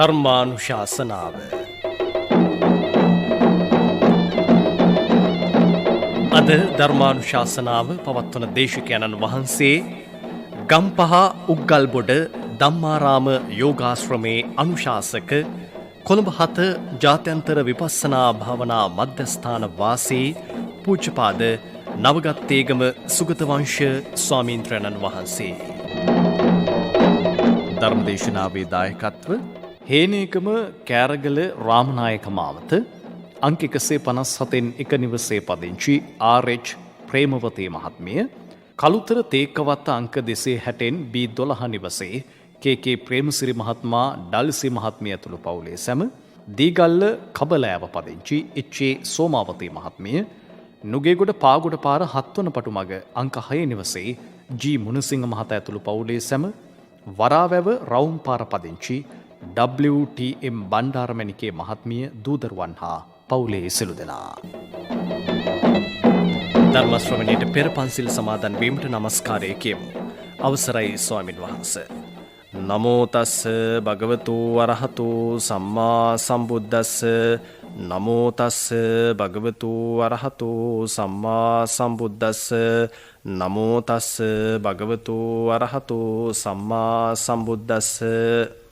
ධර්මානුශාසනාව අද ධර්මානුශාසනාව පවත්වන දේශකයන්න් වහන්සේ ගම්පහ උග්ගල්බොඩ ධම්මාරාම යෝගාශ්‍රමේ අනුශාසක කොළඹ 7 ජාත්‍යන්තර විපස්සනා භාවනා මධ්‍යස්ථාන වාසී පූජ්‍යපාද නවගත්තේගම සුගතවංශ ස්වාමීන්ද්‍රයන්න් වහන්සේ. ධර්මදේශනාවේ දායකත්ව හේනේකම කෑරගල රාමනායක මාවත අංක 157න් එක නිවසේ පදිංචි ආර්.එච්. ප්‍රේමවතී මහත්මිය, කළුතර තේකවත්ත අංක 260න් B12 නිවසේ කේ.කේ. ප්‍රේමසිරි මහත්මයා, ඩල්සි මහත්මිය ඇතුළු පවුලේ සැම, දීගල්ල කබලෑව පදිංචි එච්.ඒ. සෝමාවතී මහත්මිය, නුගේගොඩ පාගොඩ පාර 7 වන පටුමග අංක 6 නිවසේ ජී. මුණසිංහ මහතා ඇතුළු පවුලේ සැම, වරාවැව රවුම් පාර පදිංචි WTM බණ්ඩාරමැණිකේ මහත්මිය, දූදරුවන් හා පවුලේ සිළු දෙනා. ධර්ම ශ්‍රවණයට පෙර පන්සිල් සමාදන් වීමට නමස්කාරය කියමු. අවසරයි ස්වාමින් වහන්සේ. නමෝ තස්ස භගවතු වරහතු සම්මා සම්බුද්දස්ස. නමෝ තස්ස භගවතු වරහතු සම්මා සම්බුද්දස්ස. නමෝ තස්ස භගවතු වරහතු සම්මා සම්බුද්දස්ස.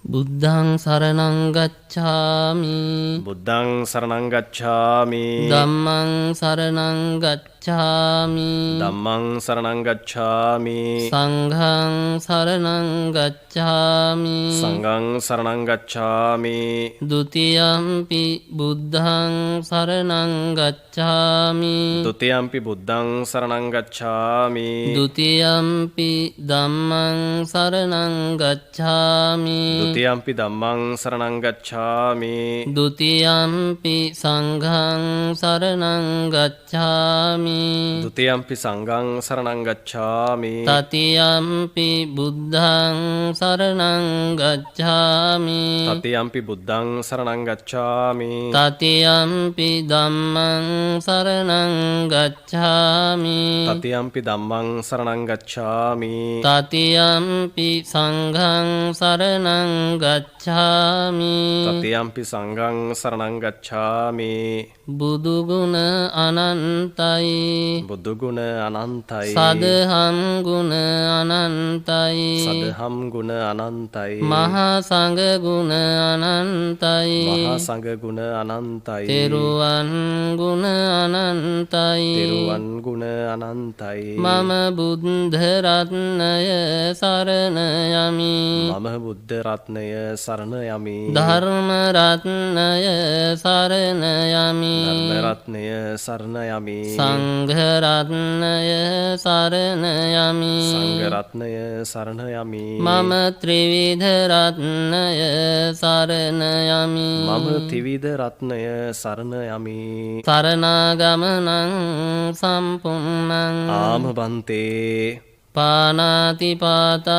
බුද්ධං සරණං ගච්ඡාමි. බුද්ධං සරණං ගච්ඡාමි. ධම්මං සරණං ගච්ඡාමි. ධම්මං සරණං ගච්ඡාමි. සංඝං සරණං ගච්ඡාමි. සංඝං සරණං ගච්ඡාමි. ဒ ුතියම්පි බුද්ධං සරණං ගච්ඡාමි. ဒ ුතියම්පි බුද්ධං සරණං ගච්ඡාමි. ဒ ුතියම්පි ධම්මං සරණං ගච්ඡාමි. ဒ ුතියම්පි ධම්මං සරණං ගච්ඡාමි. ဒ ුතියම්පි සංඝං සරණං ගච්ඡාමි. ဒ ුතියම්පි සංඝං සරණං ගච්ඡාමි. තතියම්පි බුද්ධං සරණං ගච්ඡාමි. තතියම්පි බුද්ධං සරණං ගච්ඡාමි. තතියම්පි ධම්මං සරණං ගච්ඡාමි. තතියම්පි ධම්මං සරණං ගච්ඡාමි. තතියම්පි සංඝං සරණං ගච්ඡාමි. තතියම්පි සංඝං සරණං ගච්ඡාමි. බුදු ගුණ අනන්තයි. බුදු ගුණ අනන්තයි. සදහම් ගුණ අනන්තයි. සදහම් ගුණ අනන්තයි. මහා සංඝ ගුණ අනන්තයි. මහා සංඝ ගුණ අනන්තයි. තෙරුවන් ගුණ අනන්තයි. තෙරුවන් ගුණ අනන්තයි. මම බුද්ධ රත්නය සරණ යමි. මම බුද්ධ රත්නය සරණ යමි. ධර්ම රත්නය සරණ යමි. ධර්ම රත්නය සරණ යමි. සංඝ රත්නය සරණ යමි. සංඝ රත්නය සරණ යමි. මම ත්‍රිවිධ රත්නය සරණ යමි. මම ත්‍රිවිධ රත්නය සරණ යමි. සරණාගමනං සම්පුන්නං ආමබන්තේ. පානාතිපාතා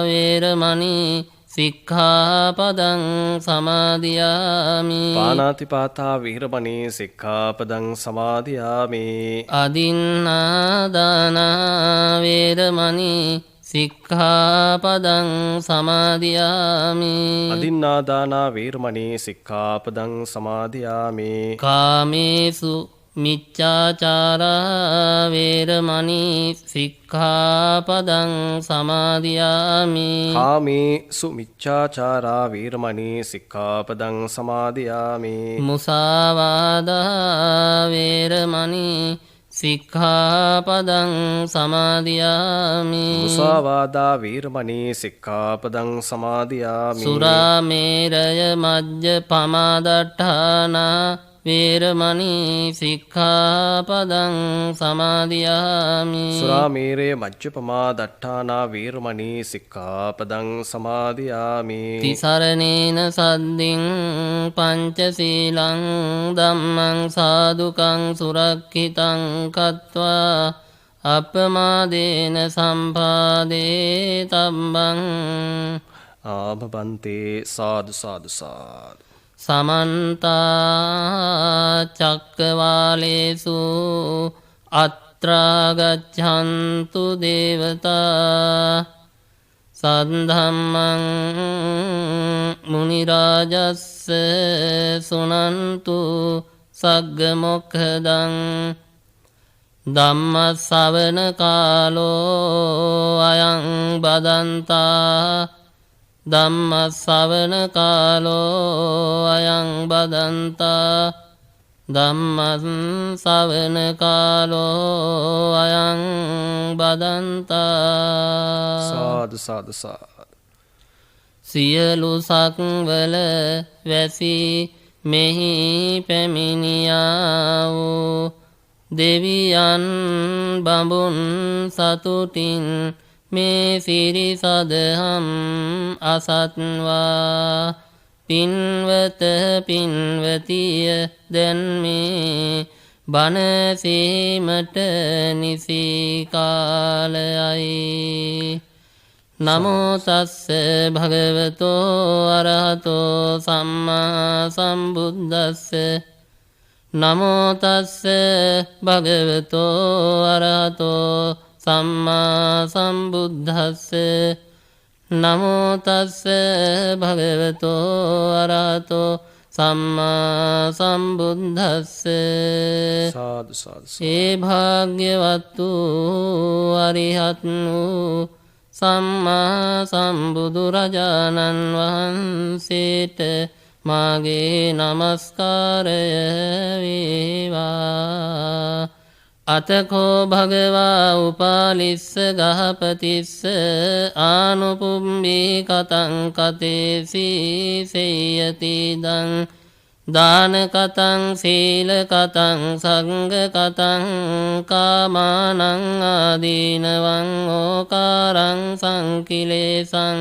වේරමණී සික්ඛාපදං සමාදියාමි. පානාතිපාතා විහරමණී සික්ඛාපදං සමාදියාමි. අදින්නාදාන වේරමණී සික්ඛාපදං සමාදියාමි. අදින්නාදාන වේරමණී සික්ඛාපදං සමාදියාමි. කාමේසු මිච්ඡාචාරා වේරමණී සික්ඛාපදං සමාදියාමි. කාමේසු මිච්ඡාචාරා වේරමණී සික්ඛාපදං සමාදියාමි. මුසාවාදා වේරමණී සික්ඛාපදං සමාදියාමි. මුසාවාදා වේරමණී සික්ඛාපදං සමාදියාමි. සුරාමේරය මජ්ජපමාදට්ඨානා වේරමණී සික්ඛාපදං සමාදියාමි. සුරාමේරය මජ්ජපමා දට්ඨානා වේරමණී සික්ඛාපදං සමාදියාමි. තිසරණේන සද්දින් පංචශීලං ධම්මං සාදුකං සුරක්ඛිතං කତ୍වා අපමාදේන සම්පාදේ තම්බං. ආමබන්තේ. සාදු සාදු සාදු. සමන්ත චක්කවාලේසු අත්‍රා ගච්ඡන්තු දේවතා සද්ධම්මං මුනි රාජස්ස සුනන්තු සග්ග මොක්ඛදං ධම්ම ශ්‍රවණ කාලෝ අයං බදන්තා ධම්ම ශ්‍රවණ කාලෝ අයං බදන්තා ධම්ම ශ්‍රවණ කාලෝ අයං බදන්තා සාදු සාදු සාදු. සියලු සක්වල වැසි මෙහි පැමිණියා වූ දෙවියන් බඹුන් සතුටින් මේ සිරි සදහම් අසත්වා පින්වත පින්වතිය දැන් මේ බණ සීමට නිසි කාලයයි. නමෝ තස්ස භගවතෝ අරහතෝ සම්මා සම්බුද්දස්ස නමෝ තස්ස භගවතෝ අරහතෝ සම්මා සම්බුද්දස්ස නමෝ තස්ස භගවතෝ අරහතෝ සම්මා සම්බුද්දස්ස. සාදු සාදු. ඒ භාග්‍යවත් වූ අරිහත් වූ සම්මා සම්බුදුරජාණන් වහන්සේට මාගේ නමස්කාරය වේවා. අතකෝ භගවා උපාලිස්ස ගහපතිස්ස ආනුපුම්බී කතං කතේසි සේයතිදං දාන කතං සීල කතං සංඝ කතං කාමානං ආදීනවං ඕකාරං සංකිලේසං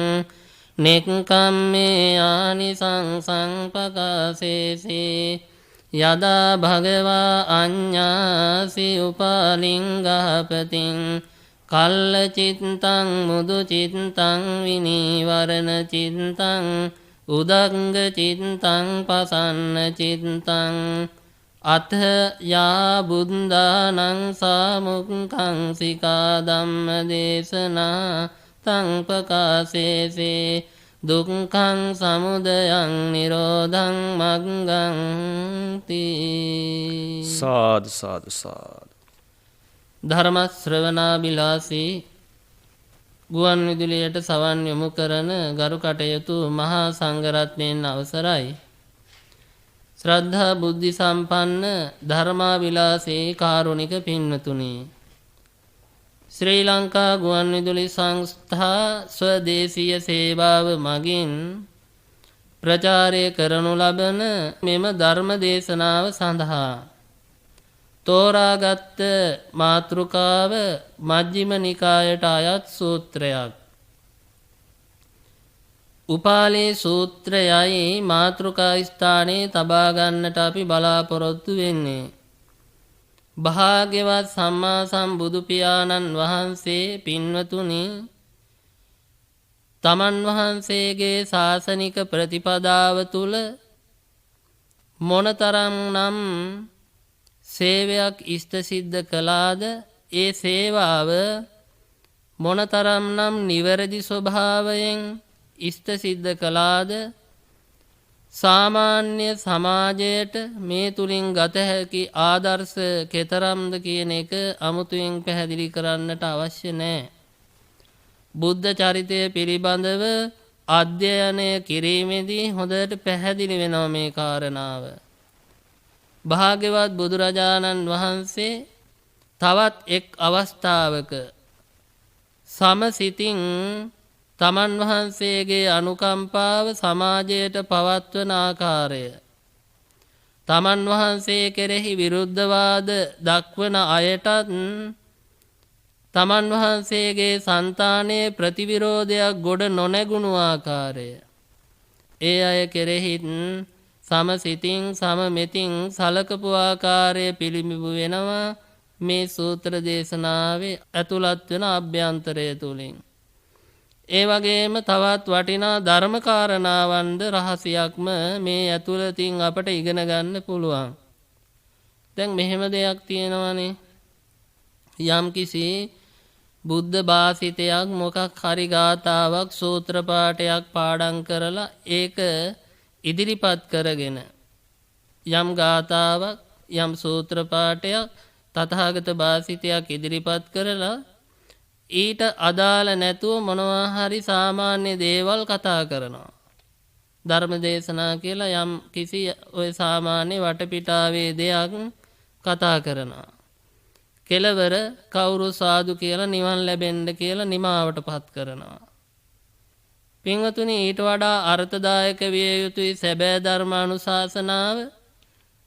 නෙක්ඛම්මේ ආනිසංසං පකාසේසි යදා භගවා අඤ්ඤාසි උපාලිංගහපතින් කල්ල චිත්තං මුදු චිත්තං විනීවරණ චිත්තං උදංග චිත්තං පසන්න චිත්තං අත යා බුද්ධානං සාමුක්ඛං සිකා ධම්ම දේශනා තං පකාසේසේ දුක්ඛං සමුදයං නිරෝධං මග්ගං තී. සාදු සාදු සාදු. ධර්ම ශ්‍රවණාබිලාසී ගුවන් විදුලියට සවන් යොමු කරන ගරු කටයුතු මහා සංඝරත්නයන් අවසරයි. ශ්‍රද්ධා බුද්ධි සම්පන්න ධර්මාබිලාසී කාරුණික පින්වතුනි, ශ්‍රී ලංකා ගුවන් විදුලි සංස්ථා ස්වදේශීය සේවාව මගින් ප්‍රචාරය කරනු ලබන මෙම ධර්ම දේශනාව සඳහා තෝරාගත් මාතෘකාව මජ්ක්‍ධිම නිකායට අයත් සූත්‍රයක්. උපාලි සූත්‍රයයි මාතෘකා ස්ථානයේ තබා ගන්නට අපි බලාපොරොත්තු වෙන්නේ. භාග්‍යවත් සම්මා සම්බුදු පියාණන් වහන්සේ පින්වතුනි, තමන් වහන්සේගේ ශාසනික ප්‍රතිපදාව තුල මොනතරම් නම් සේවයක් ඉෂ්ට සිද්ධ කළාද, ඒ සේවාව මොනතරම් නම් නිවැරදි ස්වභාවයෙන් ඉෂ්ට සිද්ධ කළාද, සාමාන්‍ය සමාජයට මේ තුලින් ගත හැකි ආදර්ශ කෙතරම්ද කියන එක අමුතුවෙන් පැහැදිලි කරන්නට අවශ්‍ය නැහැ. බුද්ධ චරිතය පිළිබඳව අධ්‍යයනය කිරීමේදී හොඳට පැහැදිලි වෙනවා මේ කාරණාව. භාග්‍යවත් බුදුරජාණන් වහන්සේ තවත් එක් අවස්ථාවක සමසිතින් තමන් වහන්සේගේ අනුකම්පාව සමාජයට පවත්වන ආකාරය, තමන් වහන්සේ කෙරෙහි විරුද්ධවාද දක්වන අයටත් තමන් වහන්සේගේ సంతානයේ ප්‍රතිවිරෝධයක් ගොඩ නොනැගුණු ආකාරය, ඒ අය කෙරෙහිත් සමසිතින් සමමෙතින් සලකපු ආකාරය පිළිඹු වෙනවා මේ සූත්‍ර දේශනාවේ ඇතුළත් වෙන අභ්‍යන්තරය තුලින්. ඒ වගේම තවත් වටිනා ධර්ම කාරණාවන්ද රහසියක්ම මේ ඇතුළතින් අපට ඉගෙන ගන්න පුළුවන්. දැන් මෙහෙම දෙයක් තියෙනවානේ, යම් කිසි බුද්ධ භාසිතයක් මොකක් හරි ගාථාවක් සූත්‍ර පාඨයක් පාඩම් කරලා ඒක ඉදිරිපත් කරගෙන යම් ගාථාවක් යම් සූත්‍ර පාඨයක් තථාගත භාසිතයක් ඉදිරිපත් කරලා ඊට අදාළ නැතුව මොනවා හරි සාමාන්‍ය දේවල් කතා කරනවා. ධර්ම දේශනා කියලා යම් කිසි ඔය සාමාන්‍ය වටපිටාවේ දෙයක් කතා කරනවා. කෙලවර කවුරු සාදු කියලා නිවන් ලැබෙන්න කියලා නිමාවට පත් කරනවා. පින්වතුනි ඊට වඩා අර්ථදායක විය යුතුයි සැබෑ ධර්මානුශාසනාව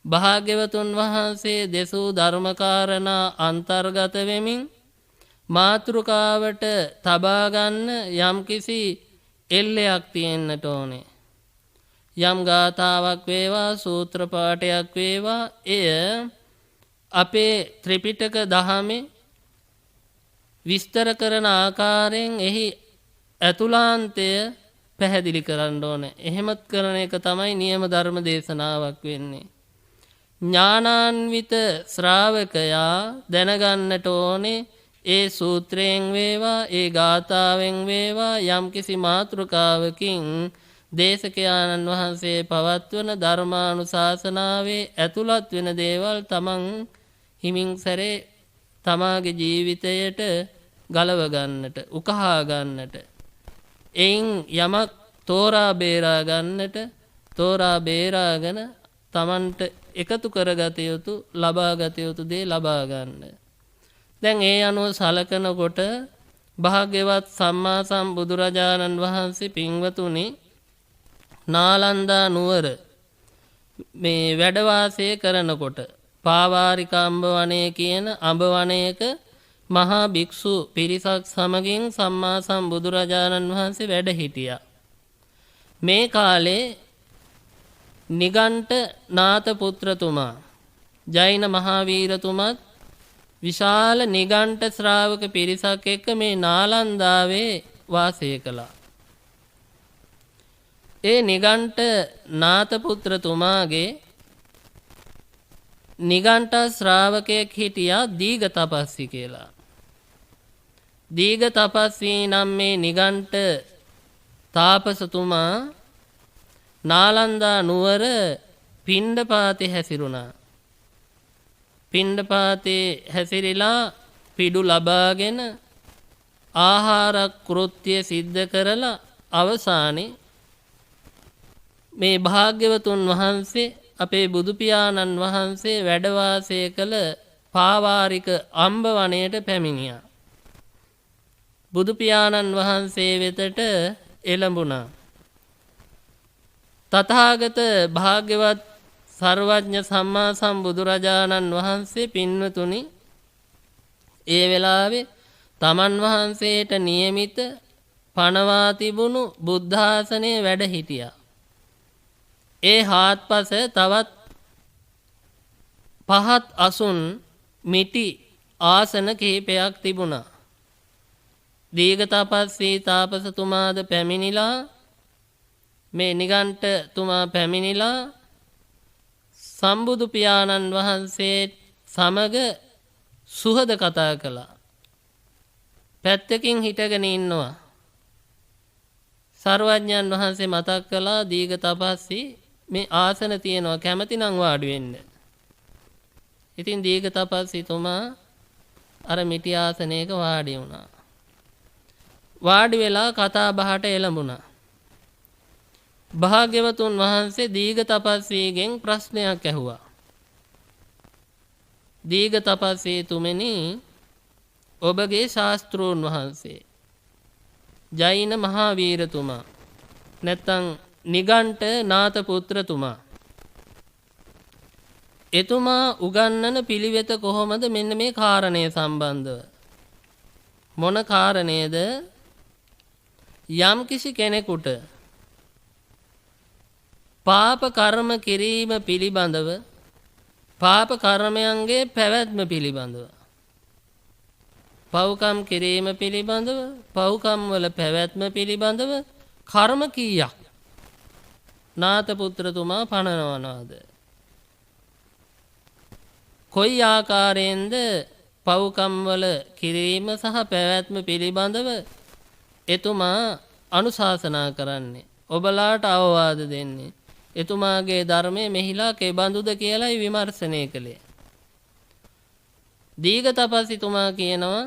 භාග්‍යවතුන් වහන්සේ දෙසූ ධර්මකාරණා අන්තර්ගත වෙමින් මාතෘකාවට තබා ගන්න යම්කිසි එල්ලයක් තියෙන්නට ඕනේ. යම් ගාථාවක් වේවා සූත්‍ර පාඨයක් වේවා එය අපේ ත්‍රිපිටක දහමේ විස්තර කරන ආකාරයෙන් එහි ඇතුළාන්තය පැහැදිලි කරන්න ඕනේ. එහෙමත් කරන එක තමයි නියම ධර්ම දේශනාවක් වෙන්නේ. ඥානාන්විත ශ්‍රාවකයා දැනගන්නට ඕනේ ඒ සූත්‍රයෙන් වේවා ඒ ගාථාවෙන් වේවා යම්කිසි මාතෘකාවකින් දේශකයාණන් වහන්සේ පවත්වන ධර්මානුශාසනාවේ ඇතුළත් වෙන දේවල් තමන් හිමින් සැරේ තමාගේ ජීවිතයට ගලව ගන්නට උකහා ගන්නට එයින් යමක් තෝරා බේරා ගන්නට තෝරා බේරාගෙන තමන්ට එකතු කරගත යුතු ලබාගත යුතු දේ ලබා ගන්න. දැන් ඒ අනුව සලකනකොට භාග්‍යවත් සම්මා සම්බුදුරජාණන් වහන්සේ පින්වතුනි නාලන්දා නුවර මේ වැඩ වාසය කරනකොට පාවාරික අඹ වනය කියන අඹ වනයක මහා භික්ෂු පිරිසක් සමගින් සම්මා සම්බුදුරජාණන් වහන්සේ වැඩ හිටියා. මේ කාලේ නිගණ්ඨ නාත පුත්‍රතුමා ජෛන මහාවීරතුමත් විශාල නිගණ්ඨ ශ්‍රාවක පිරිසක් එක්ක මේ නාලන්දාවේ වාසය කළා. ඒ නිගණ්ඨ නාත පුත්‍රතුමාගේ නිගණ්ඨ ශ්‍රාවකයෙක් හිටියා දීඝතපස්සි කියලා. දීඝතපස්සි නම් මේ නිගණ්ඨ තාපසතුමා නාලන්දා නුවර පිණ්ඩපාතේ හැසිරුණා. පිණ්ඩපාතේ හැසිරිලා පිඩු ලබාගෙන ආහාර කෘත්‍ය සිද්ධ කරලා අවසානයේ මේ භාග්‍යවතුන් වහන්සේ අපේ බුදු පියාණන් වහන්සේ වැඩ වාසය කළ පාවාරික අඹ වනයේට පැමිණියා. බුදු පියාණන් වහන්සේ වෙතට එළඹුණා. තථාගත භාග්‍යවත් සර්වඥ සම්මා සම්බුදුරජාණන් වහන්සේ පින්වතුනි ඒ වෙලාවේ තමන් වහන්සේට නියමිත පනවා තිබුණු බුද්ධාසනයේ වැඩ හිටියා. ඒ හාත්පස තවත් පහත් අසුන් මිටි ආසන කිහිපයක් තිබුණා. දීඝතපස්සී තාපසතුමාද පැමිණිලා මේ නිගණ්ඨ තුමා පැමිණිලා සම්බුදු පියාණන් වහන්සේ සමග සුහද කතා කළා. පැත්තකින් හිටගෙන ඉන්නවා. සර්වඥයන් වහන්සේ මතක් කළා දීඝතපස්සී මේ ආසන තියෙනවා කැමති නම් වාඩි වෙන්න. ඉතින් දීඝතපස්සී තුමා අර මිටි ආසනයක වාඩි වුණා. වාඩි වෙලා කතා බහට එළඹුණා. භාග්‍යවතුන් වහන්සේ දීඝතපස්සීගෙන් ප්‍රශ්නයක් ඇහුවා. දීඝතපස්සී තුමනි ඔබගේ ශාස්ත්‍රූන් වහන්සේ ජෛන මහාවීරතුමා නැත්තම් නිගණ්ඨ නාත පුත්‍රතුමා එතුමා උගන්වන පිළිවෙත කොහොමද මෙන්න මේ කාරණය සම්බන්ධව මොන කාරණේද යම් කිසි කෙනෙකුට පාප කර්ම කිරීම පිළිබඳව පාප කර්මයන්ගේ පැවැත්ම පිළිබඳව පව්කම් කිරීම පිළිබඳව පව්කම් වල පැවැත්ම පිළිබඳව කර්ම කීයක් නාත පුත්‍රතුමා පනවනවාද කොයි ආකාරයෙන්ද පව්කම් වල කිරීම සහ පැවැත්ම පිළිබඳව එතුමා අනුශාසනා කරන්නේ. ඔබලාට අවවාද දෙන්නේ. එතුමාගේ ධර්මයේ මෙහිලා කෙබඳුද කියලායි විමර්ශනය කළේ. දීඝතපස්සිතුමා කියනවා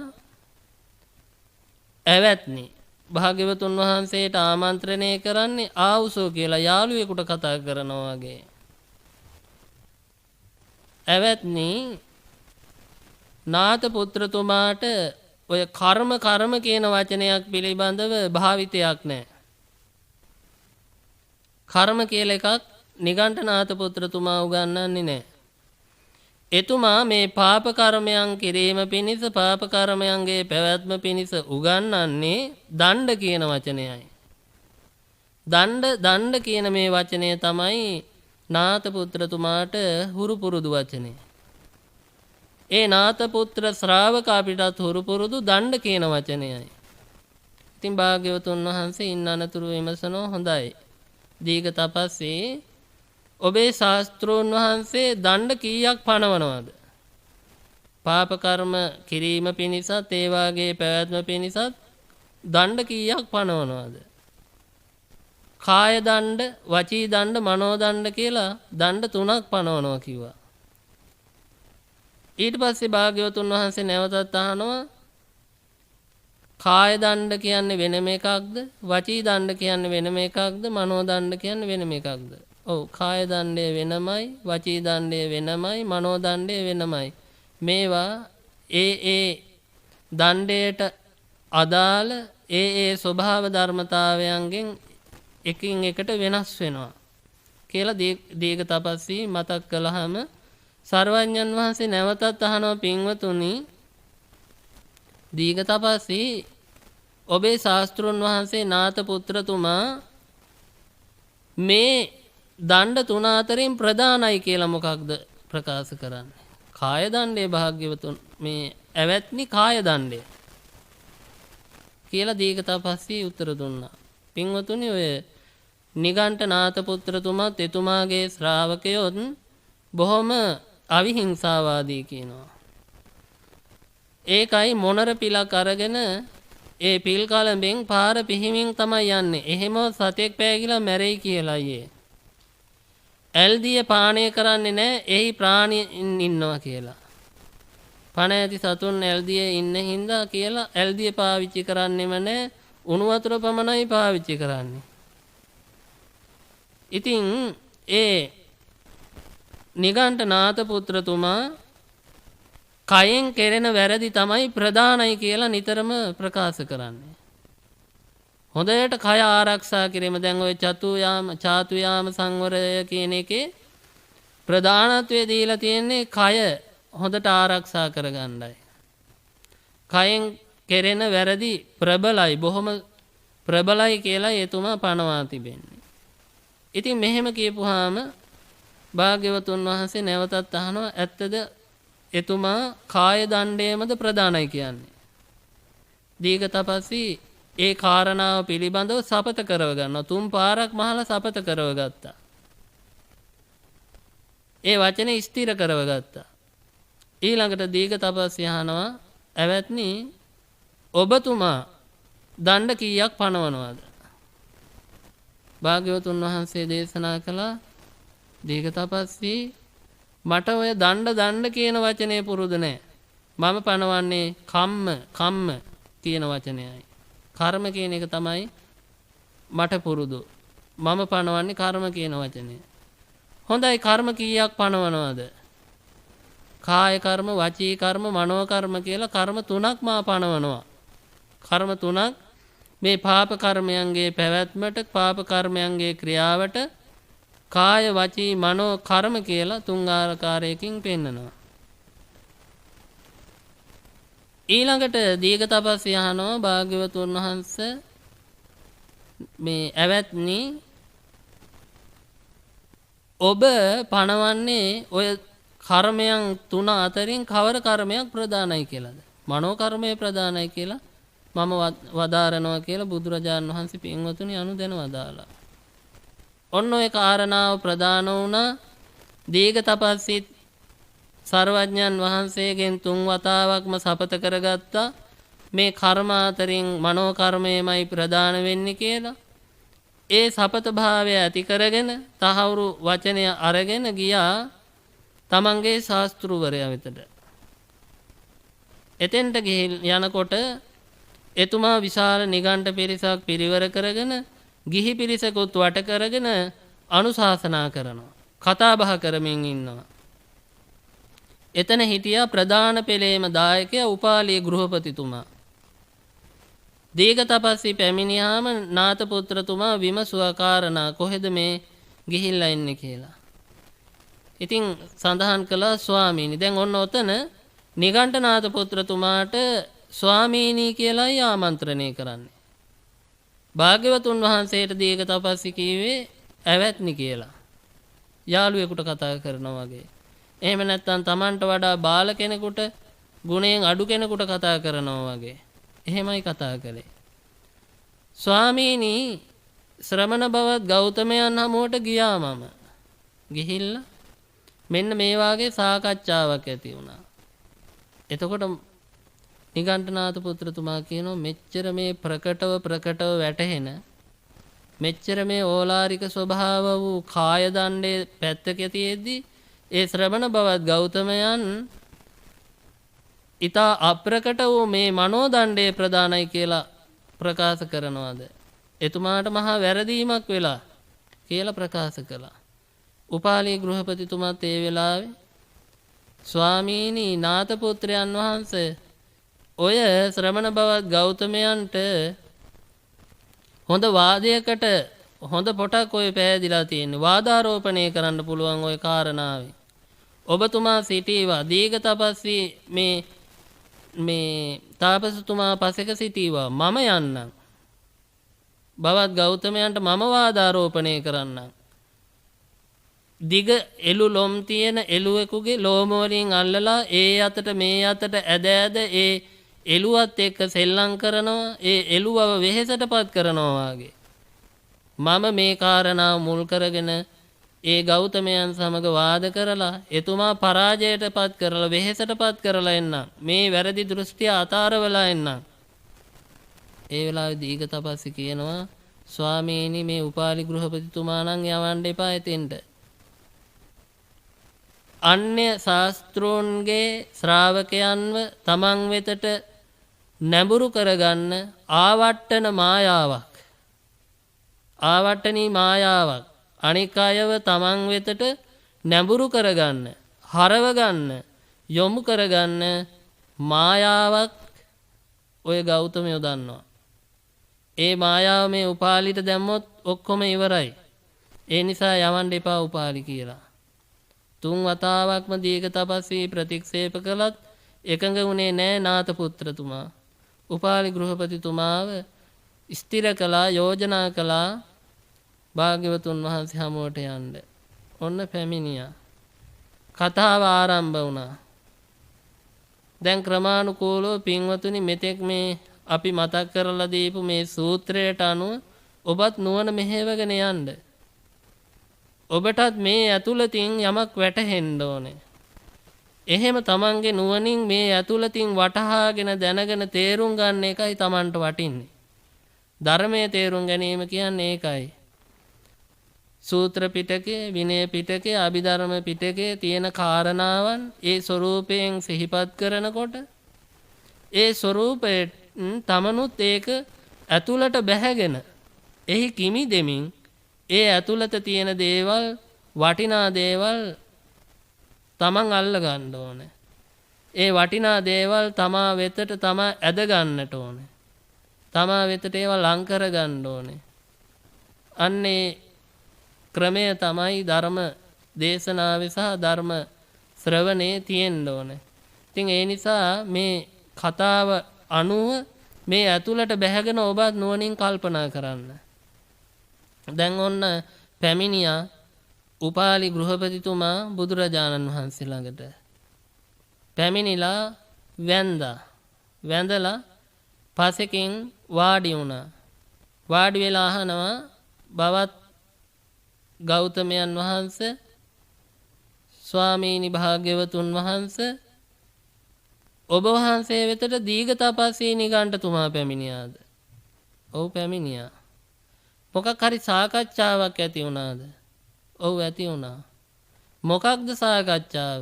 ඇවැත්නි භාග්‍යවතුන් වහන්සේට ආමන්ත්‍රණය කරන්නේ ආවුසෝ කියලා යාළුවෙකුට කතා කරනවා වගේ. ඇවැත්නි නාත පුත්‍රතුමාට ඔය කර්ම කියන වචනයක් පිළිබඳව භාවිතයක් නැහැ. කර්ම කියලා එකක් නිගණ්ඨනාත පුත්‍රතුමා උගන්වන්නේ නැහැ. එතුමා මේ පාප කර්මයන් කිරීම පිණිස පාප කර්මයන්ගේ පැවැත්ම පිණිස උගන්වන්නේ දණ්ඩ කියන වචනයයි. දණ්ඩ කියන මේ වචනය තමයි නාත පුත්‍රතුමාට හුරු පුරුදු වචනය. ඒ නාත පුත්‍ර ශ්‍රාවක අපිටත් හුරු පුරුදු දණ්ඩ කියන වචනයයි. ඉතින් භාග්‍යවතුන් වහන්සේ ඉන්න අනතුරු විමසනෝ හොඳයි. දීඝතපස්සේ ඔබේ ශාස්ත්‍රෝන් වහන්සේ දණ්ඩ කීයක් පනවනවද? පාප කර්ම කිරීම පිණිසත් ඒ වාගේ පැවැත්ම පිණිසත් දණ්ඩ කීයක් පනවනවද? කාය දණ්ඩ, වචී දණ්ඩ, මනෝ දණ්ඩ කියලා දණ්ඩ 3ක් පනවනවා කිව්වා. ඊට පස්සේ භාග්‍යවතුන් වහන්සේ නැවතත් අහනවා කාය දණ්ඩ කියන්නේ වෙනම එකක්ද? වචී දණ්ඩ කියන්නේ වෙනම එකක්ද? මනෝ දණ්ඩ කියන්නේ වෙනම එකක්ද? ඔව් කාය දණ්ඩය වෙනමයි, වචී දණ්ඩය වෙනමයි, මනෝ දණ්ඩය වෙනමයි. මේවා ඒ දණ්ඩයට අදාළ ඒ ස්වභාව ධර්මතාවයන්ගෙන් එකින් එකට වෙනස් වෙනවා කියලා දීඝතපස්සී මතක් කළාම සර්වඥන් වහන්සේ නැවතත් අහනවා පින්වතුනි දීඝතපස්සී ඔබේ ශාස්ත්‍රුන් වහන්සේ නාත පුත්‍රතුමා මේ දණ්ඩ 3 අතරින් ප්‍රධානයි කියලා මොකක්ද ප්‍රකාශ කරන්නේ? කාය දණ්ඩේ භාග්‍යවතුන් මේ ඇවැත්නි කාය දණ්ඩේ කියලා දීඝතපස්සී උත්තර දුන්නා. පින්වතුනි ඔය නිගණ්ඨ නාත පුත්‍රතුමාත් එතුමාගේ ශ්‍රාවකයොත් බොහොම අවිහිංසාවාදී කියනවා. ඒකයි මොනර පිලක් අරගෙන ඒ පිල් කලඹෙන් පාර පිහිමින් තමයි යන්නේ. එහෙම සතෙක් පෑගිලා මැරෙයි කියලා අයියේ. ඇල්දිය පානය කරන්නේ නැහැ. එහි ප්‍රාණීන් ඉන්නවා කියලා. පණ ඇති සතුන් ඇල්දියේ ඉන්න හින්දා කියලා ඇල්දිය පාවිච්චි කරන්නෙම නැහැ. උණු වතුර පමණයි පාවිච්චි කරන්නේ. ඉතින් ඒ නිගණ්ඨ නාත පුත්‍රතුමා කයෙන් කෙරෙන වැරදි තමයි ප්‍රධානයි කියලා නිතරම ප්‍රකාශ කරන්නේ. හොඳට කය ආරක්ෂා කිරීම දැන් ওই චාතු යාම සංවරය කියන එකේ ප්‍රධානත්වය දීලා තියෙන්නේ කය හොඳට ආරක්ෂා කරගන්නයි. කයෙන් කෙරෙන වැරදි ප්‍රබලයි බොහොම ප්‍රබලයි කියලා එතුමා පනවා තිබෙන්නේ. ඉතින් මෙහෙම කියපුවාම භාග්‍යවතුන් වහන්සේ නැවතත් අහනවා ඇත්තද එතුමා කාය දණ්ඩයමද ප්‍රධානයි කියන්නේ? දීඝතපස්සී ඒ කාරණාව පිළිබඳව සපත කරව ගන්නවා. 3 පාරක් මහලා සපත කරව ගත්තා. ඒ වචනේ ස්ථිර කරව ගත්තා. ඊළඟට දීඝතපස්සී අහනවා ඇවැත්නි ඔබතුමා දණ්ඩ කීයක් පනවනවද? භාග්‍යවතුන් වහන්සේ දේශනා කළා දීඝතපස්සී මට ඔය දණ්ඩ කියන වචනේ පුරුදු නැහැ. මම පනවන්නේ කම්ම කියන වචනයයි. කර්ම කියන එක තමයි මට පුරුදු. මම පනවන්නේ කර්ම කියන වචනය. හොඳයි කර්ම කීයක් පනවනවද? කාය කර්ම, වචී කර්ම, මනෝ කර්ම කියලා කර්ම 3ක් මා පනවනවා. කර්ම 3ක් මේ පාප කර්මයන්ගේ පැවැත්මට, පාප කර්මයන්ගේ ක්‍රියාවට කාය, වචී, මනෝ කර්ම කියලා 3 ආකාරයකින් පෙන්නනවා. ඊළඟට දීඝතපස්සී අහනවා භාග්‍යවතුන් වහන්සේ මේ ඇවැත්නි ඔබ පනවන්නේ ඔය කර්මයන් 3 අතරින් කවර කර්මයක් ප්‍රධානයි කියලාද? මනෝ කර්මය ප්‍රධානයි කියලා මම වදාරනවා කියලා බුදුරජාණන් වහන්සේ පින්වතුනි අනුදැන වදාලා. ඔන්න ඔය කාරණාව ප්‍රධාන වුණා. දීඝතපස්සී සර්වඥන් වහන්සේගෙන් 3 වතාවක්ම සපත කරගත්තා මේ කර්ම අතරින් මනෝ කර්මයමයි ප්‍රධාන වෙන්නේ කියලා. ඒ සපත භාවය ඇති කරගෙන තහවුරු වචනය අරගෙන ගියා තමන්ගේ ශාස්ත්‍රූවරයා වෙතට. එතෙන්ට ගිහින් යනකොට එතුමා විශාල නිගණ්ඨ පිරිසක් පිරිවර කරගෙන ගිහි පිරිසකුත් වට කරගෙන අනුශාසනා කරනවා. කතා බහ කරමින් ඉන්නවා. එතන හිටියා ප්‍රධාන පෙළේම දායකයා උපාලී ගෘහපතිතුමා. දීඝතපස්සී පැමිණියාම නාත පුත්‍රතුමා විමසුවා කාරණා කොහෙද මේ ගිහිල්ලා ඉන්නේ කියලා. ඉතින් සඳහන් කළා ස්වාමීනි දැන් ඔන්න ඔතන නිගණ්ඨනාථ පුත්‍රතුමාට ස්වාමීනි කියලායි ආමන්ත්‍රණය කරන්නේ. භාග්‍යවතුන් වහන්සේට දීඝතපස්සී කීවේ ඇවැත්නි කියලා. යාළුවෙකුට කතා කරනවා වගේ. එහෙම නැත්නම් Tamanට වඩා බාල කෙනෙකුට ගුණයෙන් අඩු කෙනෙකුට කතා කරනවා වගේ. එහෙමයි කතා කළේ. ස්වාමීනි ශ්‍රමණ බවත් ගෞතමයන් හමුවට ගියා මම. ගිහිල්ලා මෙන්න මේ වාගේ සාකච්ඡාවක් ඇති වුණා. එතකොට නිගණ්ඨනාථ පුත්‍රතුමා කියනවා මෙච්චර මේ ප්‍රකටව වැටහෙන මෙච්චර මේ ඕලාරික ස්වභාව වූ කාය දණ්ඩේ පැත්තක තියෙද්දී ඒ ශ්‍රමණ බවත් ගෞතමයන් ඊතා අප්‍රකට වූ මේ මනෝ දණ්ඩේ ප්‍රදානයි කියලා ප්‍රකාශ කරනවාද? එතුමාට මහා වැරදීමක් වෙලා කියලා ප්‍රකාශ කළා. උපාලී ගෘහපතිතුමාත් ඒ වෙලාවේ ස්වාමීනි නාත පුත්‍රයන් වහන්සේ ඔය ශ්‍රමණ බවත් ගෞතමයන්ට හොඳ වාදයකට හොඳ පොටක් ඔය පෑදිලා තියෙන්නේ. වාදාරෝපණය කරන්න පුළුවන් ඔය කාරණාවේ. ඔබතුමා සිටීවා දීඝතපස්සී මේ තාපසතුමා පසෙක සිටීවා මම යන්නම්. බවත් ගෞතමයන්ට මම වාදාරෝපණය කරන්නම්. දිග එළු ලොම් තියෙන එළුවෙකුගේ ලෝම වලින් අල්ලලා ඒ අතට මේ අතට ඇද ඒ එළුවත් එක්ක සෙල්ලම් කරනවා. ඒ එළුවව වෙහෙසටපත් කරනවා වගේ. මම මේ කාරණාව මුල් කරගෙන ඒ ගෞතමයන් සමග වාද කරලා එතුමා පරාජයටපත් කරලා වෙහෙසටපත් කරලා එන්න. මේ වැරදි දෘෂ්ටිය අතාරවලා එන්න. ඒ වෙලාවේ දීඝතපස්සී කියනවා ස්වාමීනි මේ උපාලි ගෘහපතිතුමා නම් යවන්න එපා එතෙන්ට. අන්‍ය ශාස්ත්‍රෝන්ගේ ශ්‍රාවකයන්ව තමන් වෙතට නැඹුරු කරගන්න ආවට්ටන මායාවක්. ආවට්ටනී මායාවක්. අනික් අයව තමන් වෙතට නැඹුරු කරගන්න, හරවගන්න, යොමු කරගන්න මායාවක් ඔය ගෞතමයෝ දන්නවා. ඒ මායාව මේ උපාලිට දැම්මොත් ඔක්කොම ඉවරයි. ඒ නිසා යවන්න එපා උපාලි කියලා. 3 වතාවක්ම දීඝතපස්සී ප්‍රතික්ෂේප කළත් එකඟ වුණේ නැහැ නාත පුත්‍රතුමා. උපාලි ගෘහපතිතුමාව ස්ථිර කළා, යෝජනා කළා භාග්‍යවතුන් වහන්සේ හමුවට යන්න. ඔන්න පැමිණියා. කතාව ආරම්භ වුණා. දැන් ක්‍රමානුකූලව පින්වතුනි මෙතෙක් මේ අපි මතක් කරලා දීපු මේ සූත්‍රයට අනුව ඔබත් නුවණ මෙහෙවගෙන යන්න. ඔබටත් මේ ඇතුළතින් යමක් වැටහෙන්න ඕනේ. එහෙම තමන්ගේ නුවණින් මේ ඇතුළතින් වටහාගෙන දැනගෙන තේරුම් ගන්න එකයි තමන්ට වටින්නේ. ධර්මයේ තේරුම් ගැනීම කියන්නේ ඒකයි. සූත්‍ර පිටකේ, විනය පිටකේ, අභිධර්ම පිටකේ තියෙන කාරණාවන් ඒ ස්වરૂපයෙන් සිහිපත් කරනකොට ඒ ස්වરૂපයෙන් තමනුත් ඒක ඇතුළට බැහැගෙන එහි කිමි දෙමින් ඒ ඇතුළත තියෙන දේවල්, වටිනා දේවල් තමන් අල්ල ගන්න ඕනේ. ඒ වටිනා දේවල් තමා වෙතට තමා ඇද ගන්නට ඕනේ. තමා වෙතට ඒවා ලං කර ගන්න ඕනේ. අන්නේ ක්‍රමය තමයි ධර්ම දේශනාවේ සහ ධර්ම ශ්‍රවණේ තියෙන්න ඕනේ. ඉතින් ඒ නිසා මේ කතාව අනුව මේ ඇතුළට බැහැගෙන ඔබත් නුවණින් කල්පනා කරන්න. දැන් ඔන්න පැමිණියා උපාලි ගෘහපතිතුමා බුදුරජාණන් වහන්සේ ළඟට. පැමිණිලා වැඳලා පසෙකින් වාඩි වුණා. වාඩි වෙලා අහනවා බවත් ගෞතමයන් වහන්සේ ස්වාමීනි භාග්‍යවතුන් වහන්සේ ඔබ වහන්සේ වෙතට දීඝ තපස්සී නිගණ්ඨතුමා පැමිණියාද? ඔව් පැමිණියා. මොකක් හරි සාකච්ඡාවක් ඇති වුණාද? ඔව් ඇති වුණා. මොකක්ද සාකච්ඡාව?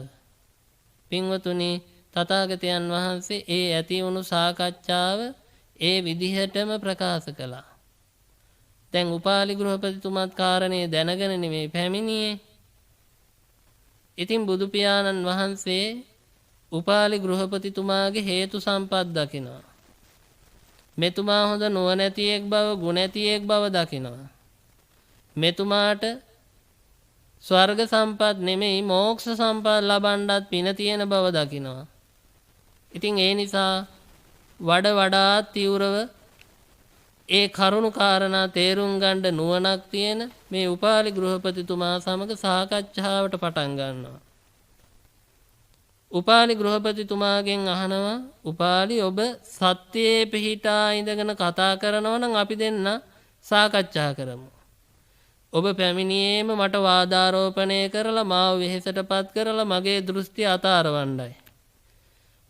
පින්වතුනි තථාගතයන් වහන්සේ ඒ ඇති වුණු සාකච්ඡාව ඒ විදිහටම ප්‍රකාශ කළා. දැන් උපාලි ගෘහපතිතුමාත් කාරණේ දැනගෙන නෙමෙයි පැමිණියේ. ඉතින් බුදු පියාණන් වහන්සේ උපාලි ගෘහපතිතුමාගේ හේතු සම්පත් දකිනවා. මෙතුමා හොඳ නුවණැතියෙක් බව, ගුණැතියෙක් බව දකිනවා. මෙතුමාට ස්වර්ග සම්පත් නෙමෙයි මෝක්ෂ සම්පත් ලබන්නත් පින තියෙන බව දකිනවා. ඉතින් ඒ නිසා වඩාත් තීව්‍රව ඒ කරුණු කාරණා තේරුම් ගන්න නුවණක් තියෙන මේ උපාලි ගෘහපතිතුමා සමග සාකච්ඡාවට පටන් ගන්නවා. උපාලි ගෘහපතිතුමාගෙන් අහනවා, උපාලි ඔබ සත්‍යයේ පිහිටා ඉඳගෙන කතා කරනවා නම් අපි දෙන්න සාකච්ඡා කරමු. ඔබ පැමිණියේම මට වාදාරෝපණය කරලා මාව වෙහෙසටපත් කරලා මගේ දෘෂ්ටි අතාරවන්නයි.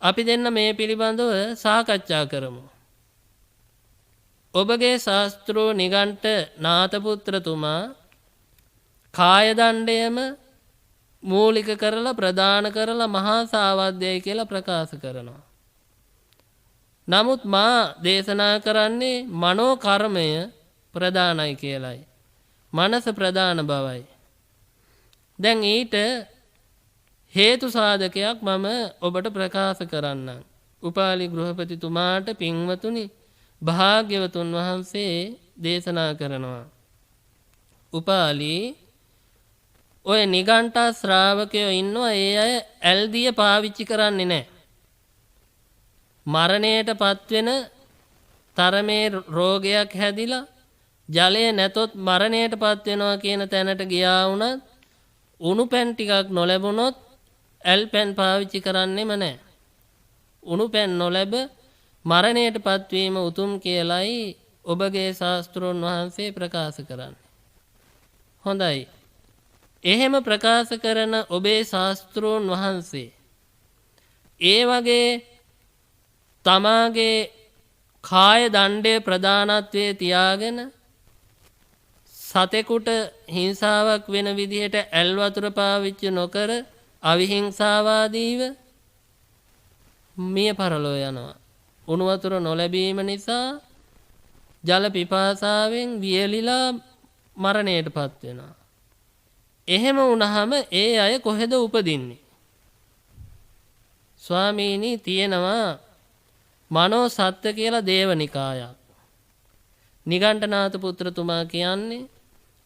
අපි දෙන්න මේ පිළිබඳව සාකච්ඡා කරමු. ඔබගේ ශාස්ත්‍රෝ නිගණ්ඨ නාථපුත්‍රතුමා කාය දණ්ඩයම මූලික කරලා ප්‍රදාන කරලා මහා සාවද්‍යයි කියලා ප්‍රකාශ කරනවා. නමුත් මා දේශනා කරන්නේ මනෝ කර්මය ප්‍රදානයි කියලයි. මනස ප්‍රදාන බවයි. දැන් ඊට හේතු සාධකයක් මම ඔබට ප්‍රකාශ කරන්නම්. උපාලි ගෘහපතිතුමාට පින්වතුනි භාග්‍යවතුන් වහන්සේ දේශනා කරනවා. උපාලි ඔය නිගණ්ඨ ශ්‍රාවකයෝ ඉන්නවා, ඒ අය ඇල්දිය පාවිච්චි කරන්නේ නැහැ. මරණයට පත්වෙන තරමේ රෝගයක් හැදිලා ජලය නැතොත් මරණයට පත්වෙනවා කියන තැනට ගියා වුණත් උණු පැන් ටිකක් නොලැබුණොත් ඇල් පැන් පාවිච්චි කරන්නෙම නැහැ. උණු පැන් නොලැබ මරණයට පත්වීම උතුම් කියලයි ඔබගේ ශාස්ත්‍රෝන් වහන්සේ ප්‍රකාශ කරන්නේ. හොඳයි. එහෙම ප්‍රකාශ කරන ඔබේ ශාස්ත්‍රෝන් වහන්සේ ඒ වගේ තමාගේ කාය දණ්ඩයේ ප්‍රධානත්වයේ තියාගෙන සතෙකුට හිංසාවක් වෙන විදිහට ඇල් වතුර පාවිච්චි නොකර අවිහිංසාවාදීව මිය පරලෝ යනවා. උණු වතුර නොලැබීම නිසා ජල පිපාසාවෙන් වියලිලා මරණයටපත් වෙනවා. එහෙම වුණාම ඒ අය කොහෙද උපදින්නේ? ස්වාමීනි තියෙනවා මනෝ සත්ත්‍ය කියලා දේවනිකායක්. නිගණ්ඨනාථ පුත්‍රතුමා කියන්නේ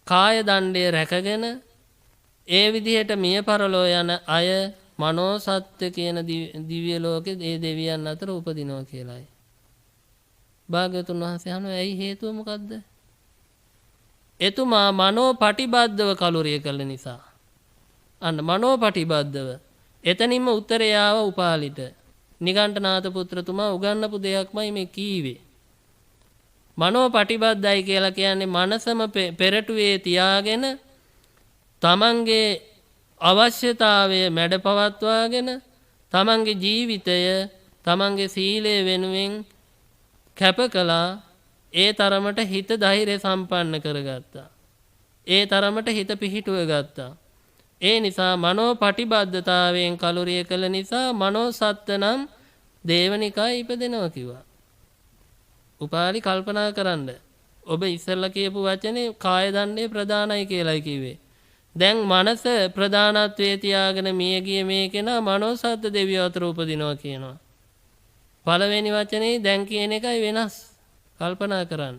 කාය දණ්ඩය රැකගෙන ඒ විදිහට මිය පරලෝ යන අය මනෝ සත්ත්‍ය කියන දිව්‍ය ලෝකේ ඒ දෙවියන් අතර උපදිනවා කියලායි. භාග්‍යවතුන් වහන්සේ අහනවා ඇයි හේතුව මොකද්ද? එතුමා මනෝ පටිබද්ධව කලුරිය කළ නිසා. අන්න මනෝ පටිබද්ධව. එතනින්ම උත්තරය ආව උපාලිට. නිගණ්ඨනාථ පුත්‍රතුමා උගන්වපු දෙයක්මයි මේ කීවේ. මනෝ පටිබද්ධයි කියලා කියන්නේ මනසම පෙරටුවේ තියාගෙන තමන්ගේ අවශ්‍යතාවය මැඩ පවත්වාගෙන තමන්ගේ ජීවිතය තමන්ගේ සීලය වෙනුවෙන් කැප කළා. ඒ තරමට හිත ධෛර්ය සම්පන්න කරගත්තා. ඒ තරමට හිත පිහිටුව ගත්තා. ඒ නිසා මනෝ පටිබද්ධතාවයෙන් කලුරිය කළ නිසා මනෝ සත්ත්ව නම් දේවනිකා ඉපදෙනවා කිව්වා. උපාලි කල්පනා කරන්න. ඔබ ඉස්සෙල්ලා කියපු වචනේ කාය දණ්ඩේ ප්‍රදානයි කියලායි කිව්වේ. දැන් මනස ප්‍රදානත්වයේ තියාගෙන මිය ගිය මේ කෙනා මනෝ සත්ත්ව දෙවියෝ අතර උපදිනවා කියනවා. පළවෙනි වචනේ දැන් කියන එකයි වෙනස්. කල්පනා කරන්න.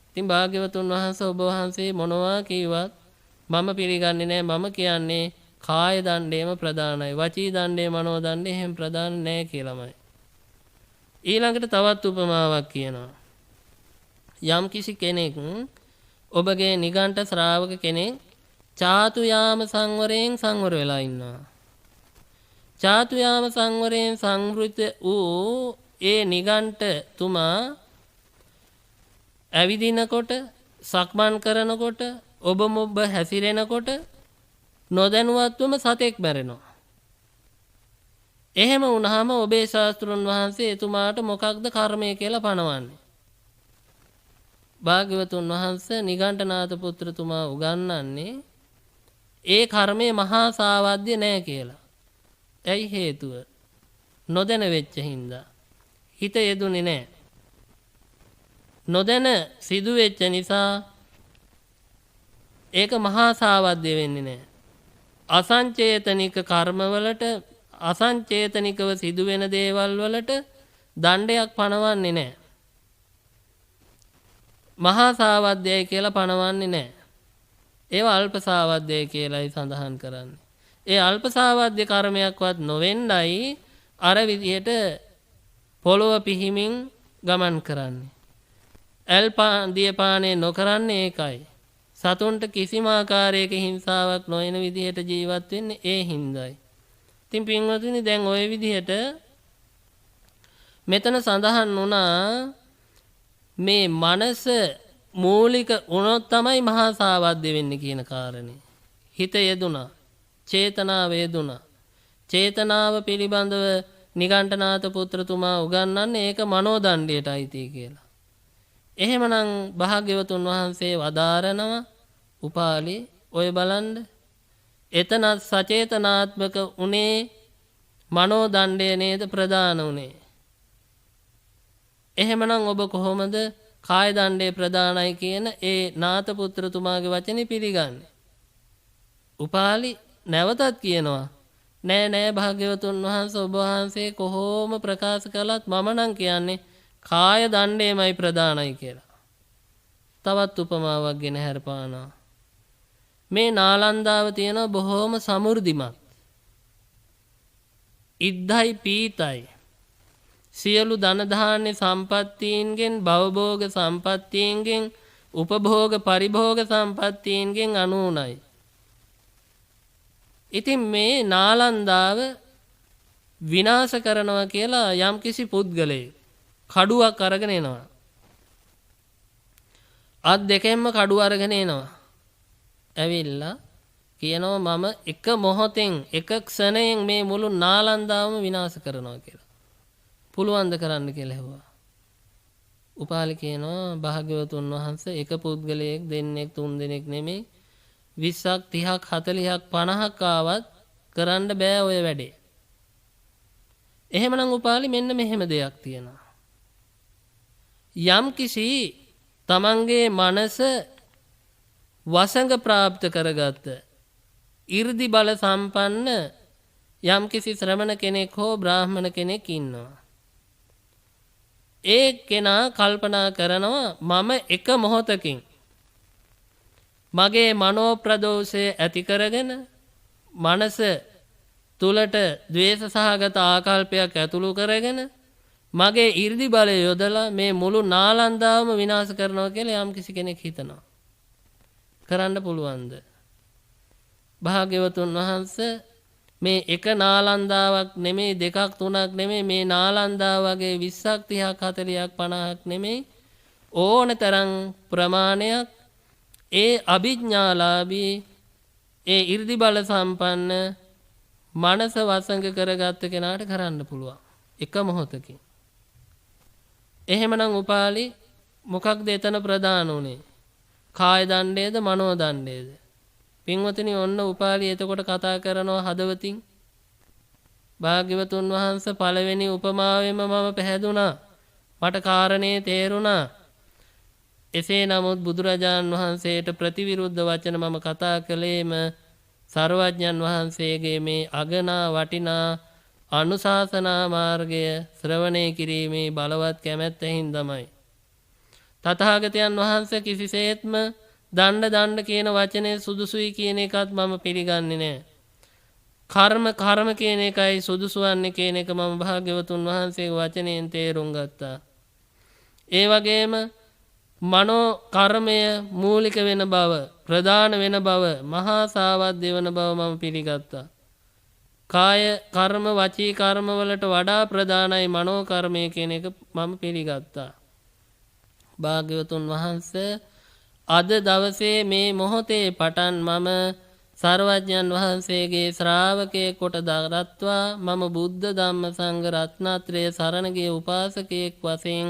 ඉතින් භාග්‍යවතුන් වහන්සේ ඔබ වහන්සේ මොනවා කිව්වත් මම පිළිගන්නේ නැහැ. මම කියන්නේ කාය දණ්ඩේම ප්‍රදානයි. වචී දණ්ඩේ මනෝ දණ්ඩේ එහෙම ප්‍රදාන නැහැ කියලාමයි. ඊළඟට තවත් උපමාවක් කියනවා. යම් කිසි කෙනෙක් ඔබගේ නිගණ්ඨ ශ්‍රාවක කෙනෙක් චාතු යාම සංවරයෙන් සංවර වෙලා ඉන්නවා. චාතු යාම සංවරයෙන් සංවෘත වූ ඒ නිගණ්ඨ තුමා ඇවිදිනකොට සක්මන් කරනකොට ඔබ මොබ්බ හැසිරෙනකොට නොදැනුවත්වම සතෙක් මැරෙනවා. එහෙම වුණාම ඔබේ ශාස්ත්‍රුන් වහන්සේ එතුමාට මොකක්ද කර්මය කියලා පනවන්නේ? භාග්‍යවතුන් වහන්සේ නිගණ්ඨනාථ පුත්‍රතුමා උගන්වන්නේ ඒ කර්මය මහා සාවද්‍ය නෑ කියලා. ඇයි හේතුව? නොදැන වෙච්ච හින්දා. හිත යෙදුනේ නෑ. නොදැන සිදු වෙච්ච නිසා ඒක මහා සාවද්‍ය වෙන්නේ නෑ. අසංචේතනික කර්මවලට අසංචේතනිකව සිදුවෙන දේවල් වලට දණ්ඩයක් පනවන්නේ නෑ. මහා සාවද්‍යයි කියලා පනවන්නේ නෑ. ඒවා අල්ප සාවද්‍යයි කියලායි සඳහන් කරන්නේ. ඒ අල්ප සාවද්‍ය කර්මයක්වත් නොවෙන්නයි අර විදිහට පොළොව පිහිමින් ගමන් කරන්නේ. ඇල්පාන්දිය පානය නොකරන්නේ ඒකයි. සතුන්ට කිසිම ආකාරයක හිංසාවක් නොවන විදිහට ජීවත් වෙන්නේ ඒ හින්දායි. ඉතින් පින්වතුනි දැන් ওই විදිහට මෙතන සඳහන් වුණා මේ මනස මූලික වුණොත් තමයි මහා සාවද්‍ය වෙන්නේ කියන කාරණේ. හිත යෙදුණා, චේතනාව යෙදුණා. චේතනාව පිළිබඳව නිගණ්ඨනාථ පුත්‍රතුමා උගන්වන්නේ ඒක මනෝදණ්ඩයට අයිති කියලා. එහෙමනම් භාග්‍යවතුන් වහන්සේ වදාරනවා උපාලි ඔය බලන්න එතනත් සචේතනාත්මක උනේ මනෝදණ්ඩය නේද ප්‍රදාන උනේ. එහෙමනම් ඔබ කොහොමද කාය දණ්ඩය ප්‍රදානයි කියන ඒ නාථ පුත්‍රතුමාගේ වචනේ පිළිගන්නේ? උපාලි නැවතත් කියනවා නෑ නෑ භාග්‍යවතුන් වහන්සේ ඔබ වහන්සේ කොහොම ප්‍රකාශ කළත් මම නම් කියන්නේ කාය දණ්ඩයමයි ප්‍රදානයි කියලා. තවත් උපමාවක් ගෙන හැරපානවා. මේ නාලන්දාව තියෙන බොහෝම සමෘද්ධිමත්. ඉද්ධයි පීතයි. සියලු ධන ධාන්‍ය සම්පත්තීන්ගෙන් භවභෝග සම්පත්තීන්ගෙන් උපභෝග පරිභෝග සම්පත්තීන්ගෙන් අනුුණයි. ඉතින් මේ නාලන්දාව විනාශ කරනවා කියලා යම් කිසි පුද්ගලයෙක් කඩුවක් අරගෙන එනවා. අත් දෙකෙන්ම කඩුව අරගෙන එනවා. ඇවිල්ලා කියනවා මම එක මොහොතෙන් එක ක්ෂණයෙන් මේ මුළු නාලන්දාවම විනාශ කරනවා කියලා. පුළුවන්ද කරන්න කියලා ඇහුවා. උපාලි කියනවා භාග්‍යවතුන් වහන්සේ එක පුද්ගලයෙක් දෙන්නෙක් තුන් දෙනෙක් නෙමෙයි 20ක් 30ක් 40ක් 50ක් ආවත් කරන්න බෑ ඔය වැඩේ. එහෙමනම් උපාලි මෙන්න මෙහෙම දෙයක් තියෙනවා. යම් කිසි තමන්ගේ මනස වසඟ ප්‍රාප්ත කරගත්ත 이르දි බල සම්පන්න යම් කිසි ශ්‍රමණ කෙනෙක් හෝ බ්‍රාහ්මණ කෙනෙක් ඉන්නවා. ඒ කෙනා කල්පනා කරනවා මම එක මොහොතකින් මගේ මනෝ ප්‍රදෝෂය ඇති කරගෙන මනස තුලට ද්වේෂ සහගත ආකල්පයක් ඇතුළු කරගෙන මගේ 이르දි බලය යොදලා මේ මුළු නාලන්දාවම විනාශ කරනවා කියලා යම් කිසි කෙනෙක් හිතනවා. කරන්න පුළුවන්ද? භාග්‍යවතුන් වහන්සේ මේ එක නාලන්දාවක් නෙමෙයි දෙකක් තුනක් නෙමෙයි මේ නාලන්දාව වගේ 20ක් 30ක් 40ක් 50ක් නෙමෙයි ඕනතරම් ප්‍රමාණයක් ඒ අභිඥාලාභී ඒ 이르දි බල සම්පන්න මනස වසඟ කරගත්ත කෙනාට කරන්න පුළුවන් එක මොහොතකින්. එහෙමනම් උපාලි මොකක්ද එතන ප්‍රදාන උනේ? කාය දණ්ඩයේද මනෝ දණ්ඩයේද? පින්වතුනි ඔන්න උපාලි එතකොට කතා කරනවා හදවතින්. භාග්‍යවතුන් වහන්සේ පළවෙනි උපමාවෙම මම පැහැදුනා. මට කාරණේ තේරුණා. එසේ නමුත් බුදුරජාණන් වහන්සේට ප්‍රතිවිරුද්ධ වචන මම කතා කළේම සර්වඥන් වහන්සේගේ මේ අගනා වටිනා අනුශාසනා මාර්ගය ශ්‍රවණය කිරීමේ බලවත් කැමැත්තෙන් තමයි. තථාගතයන් වහන්සේ කිසිසේත්ම දණ්ඩ කියන වචනේ සුදුසුයි කියන එකත් මම පිළිගන්නේ නැහැ. කර්ම කියන එකයි සුදුසු වන්නේ කියන එක මම භාග්‍යවතුන් වහන්සේගේ වචනයෙන් තේරුම් ගත්තා. ඒ වගේම මනෝ කර්මය මූලික වෙන බව, ප්‍රධාන වෙන බව, මහා සාවද්‍ය වෙන බව මම පිළිගත්තා. කාය කර්ම වචී කර්ම වලට වඩා ප්‍රධානයි මනෝ කර්මය කියන එක මම පිළිගත්තා. භාග්‍යවතුන් වහන්සේ අද දවසේ මේ මොහොතේ පටන් මම සර්වඥන් වහන්සේගේ ශ්‍රාවකයෙක් කොට දරත්වා මම බුද්ධ ධම්ම සංඝ රත්නත්‍රය සරණ ගිය උපාසකයෙක් වශයෙන්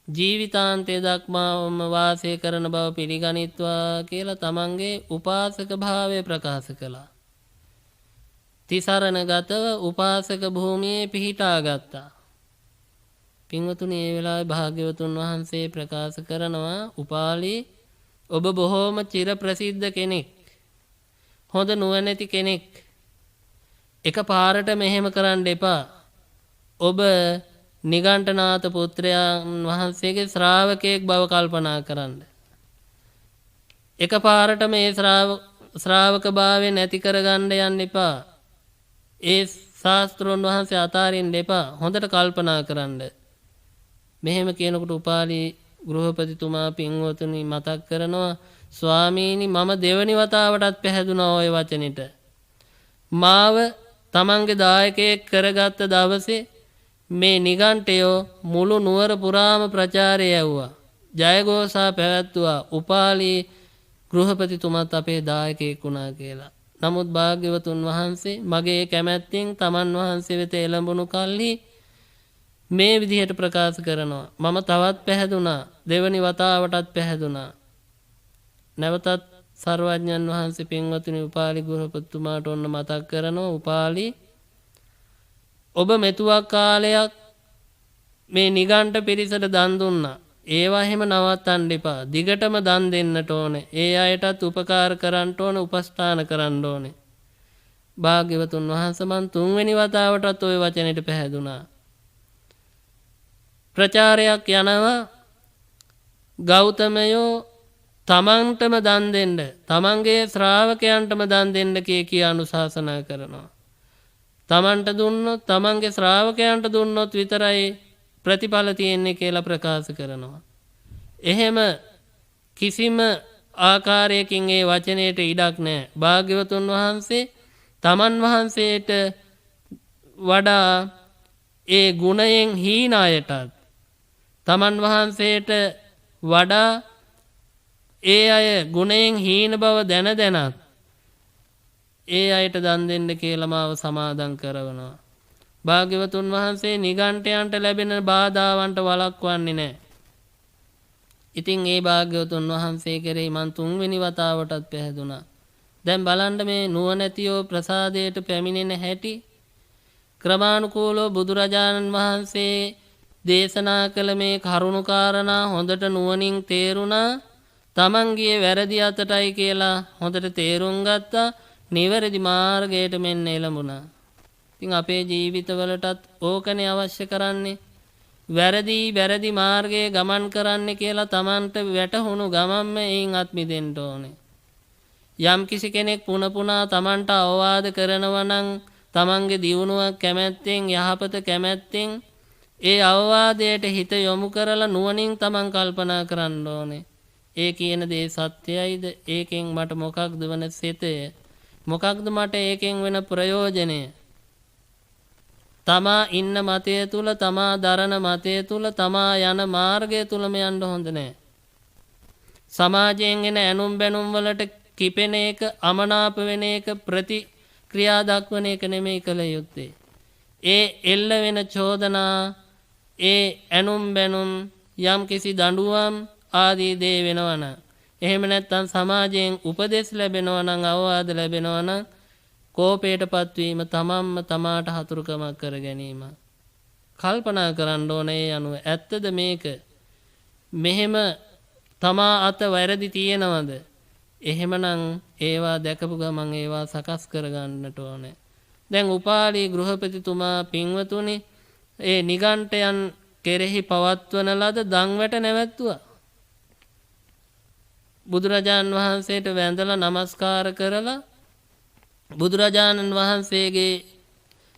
ජීවිතාන්තය දක්වාම වාසය කරන බව පිළිගනිත්වා කියලා තමන්ගේ උපාසක භාවය ප්‍රකාශ කළා. තිසරණගතව උපාසක භූමියේ පිහිටා ගත්තා. පින්වතුනි, ඒ වෙලාවේ භාග්‍යවතුන් වහන්සේ ප්‍රකාශ කරනවා, උපාලි ඔබ බොහෝම චිර ප්‍රසිද්ධ කෙනෙක්, හොඳ නුවණැති කෙනෙක්. එක පාරට මෙහෙම කරන්න එපා. ඔබ නිගණ්ඨනාථ පුත්‍රයන් වහන්සේගේ ශ්‍රාවකයෙක් බව කල්පනා කරන්න. එක පාරට මේ ශ්‍රාවක භාවය නැති කරගන්න යන්න එපා. ඒ ශාස්ත්‍රෝන් වහන්සේ අතාරින්න එපා. හොඳට කල්පනා කරන්න. මෙහෙම කියනකොට උපාලි ගෘහපතිතුමා පින්වතුනි මතක් කරනවා, ස්වාමීනි මම දෙවනි වතාවටත් පැහැදුනා ওই වචනෙට. මාව තමන්ගේ දායකයෙක් කරගත්ත දවසේ මේ නිගණ්ඨයෝ මුළු නුවර පුරාම ප්‍රචාරය යවුවා. ජයഘോഷා පැවැත්තුවා. උපාලි ගෘහපතිතුමත් අපේ දායකයෙක් වුණා කියලා. නමුත් භාග්‍යවතුන් වහන්සේ මගේ කැමැත්තෙන් තමන් වහන්සේ වෙත එළඹුණු කල්හි මේ විදිහට ප්‍රකාශ කරනවා, මම තවත් පැහැදුනා, දෙවනි වතාවටත් පැහැදුනා. නැවතත් සර්වඥන් වහන්සේ පින්වතුනි උපාලි ගෘහපතිතුමාට ඔන්න මතක් කරනවා, උපාලි ඔබ මෙතුවක් කාලයක් මේ නිගණ්ඨ පිරිසට දන් දුන්නා. ඒවා එහෙම නවත්තන්න එපා. දිගටම දන් දෙන්නට ඕනේ. ඒ අයටත් උපකාර කරන්න ඕනේ, උපස්ථාන කරන්න ඕනේ. භාග්‍යවතුන් වහන්සේ මන් තුන්වෙනි වතාවටත් ওই වචනෙට පැහැදුනා. ප්‍රචාරයක් යනවා, ගෞතමයෝ තමන්ටම දන් දෙන්න, තමන්ගේ ශ්‍රාවකයන්ටම දන් දෙන්න කිය අනුශාසනා කරනවා. තමන්ට දුන්නොත්, තමන්ගේ ශ්‍රාවකයන්ට දුන්නොත් විතරයි ප්‍රතිඵල තියෙන්නේ කියලා ප්‍රකාශ කරනවා. එහෙම කිසිම ආකාරයකින් ඒ වචනයට ඉඩක් නැහැ. භාග්‍යවතුන් වහන්සේ තමන් වහන්සේට වඩා ඒ ගුණයෙන් හීන අයටත්, තමන් වහන්සේට වඩා ඒ අය ගුණයෙන් හීන බව දැන දැනත් ඒ අයට දන් දෙන්න කියලා මාව සමාදන් කරවනවා. භාග්‍යවතුන් වහන්සේ නිගණ්ඨයන්ට ලැබෙන බාධාවන්ට වළක්වන්නේ නැහැ. ඉතින් ඒ භාග්‍යවතුන් වහන්සේ කෙරෙහි මන් තුන්වෙනි වතාවටත් පැහැදුනා. දැන් බලන්න මේ නුවණැතියෝ ප්‍රසාදයට පැමිණෙන හැටි. ක්‍රමානුකූලව බුදුරජාණන් වහන්සේ දේශනා කළ මේ කරුණු කාරණා හොඳට නුවණින් තේරුණා. තමන්ගේ වැරදි අතටයි කියලා හොඳට තේරුම් ගත්තා. නිවැරදි මාර්ගයට මෙන්න එළඹුණා. ඉතින් අපේ ජීවිතවලටත් ඕකනේ අවශ්‍ය කරන්නේ. වැරදි මාර්ගයේ ගමන් කරන්න කියලා තමන්ට වැටහුණු ගමන්ම එයින් අත් මිදෙන්න ඕනේ. යම් කිසි කෙනෙක් පුන පුනා තමන්ට අවවාද කරනවා නම් තමන්ගේ දියුණුවක් කැමැත්තෙන්, යහපත කැමැත්තෙන් ඒ අවවාදයට හිත යොමු කරලා නුවණින් තමන් කල්පනා කරන්න ඕනේ. ඒ කියන දේ සත්‍යයිද? ඒකෙන් මට මොකක්ද වෙන සිතය? මොකක්ද මට ඒකෙන් වෙන ප්‍රයෝජනය? තමා ඉන්න මතය තුල, තමා දරන මතය තුල, තමා යන මාර්ගය තුලම යන්න හොඳ නැහැ. සමාජයෙන් එන ඇනුම් බැනුම් වලට කිපෙන එක, අමනාප වෙන එක, ප්‍රතික්‍රියා දක්වන එක නෙමෙයි කළ යුත්තේ. ඒ එල්ල වෙන චෝදනා, ඒ ඇනුම් බැනුම්, යම් කිසි දඬුවම් ආදී දේ වෙනවනම්, එහෙම නැත්නම් සමාජයෙන් උපදෙස් ලැබෙනවා නම්, අවවාද ලැබෙනවා නම්, කෝපයටපත් වීම තමන්ම තමාට හතුරුකමක් කර ගැනීම. කල්පනා කරන්න ඕනේ අනුව ඇත්තද මේක? මෙහෙම තමා අත වැරදි තියෙනවද? එහෙමනම් ඒවා දැකපු ගමන් ඒවා සකස් කර ගන්නට ඕනේ. දැන් උපාලි ගෘහපතිතුමා පින්වතුනි ඒ නිගණ්ඨයන් කෙරෙහි පවත්වන ලද දන්වැට නැවැත්තුවා. බුදුරජාණන් වහන්සේට වැඳලා නමස්කාර කරලා බුදුරජාණන් වහන්සේගේ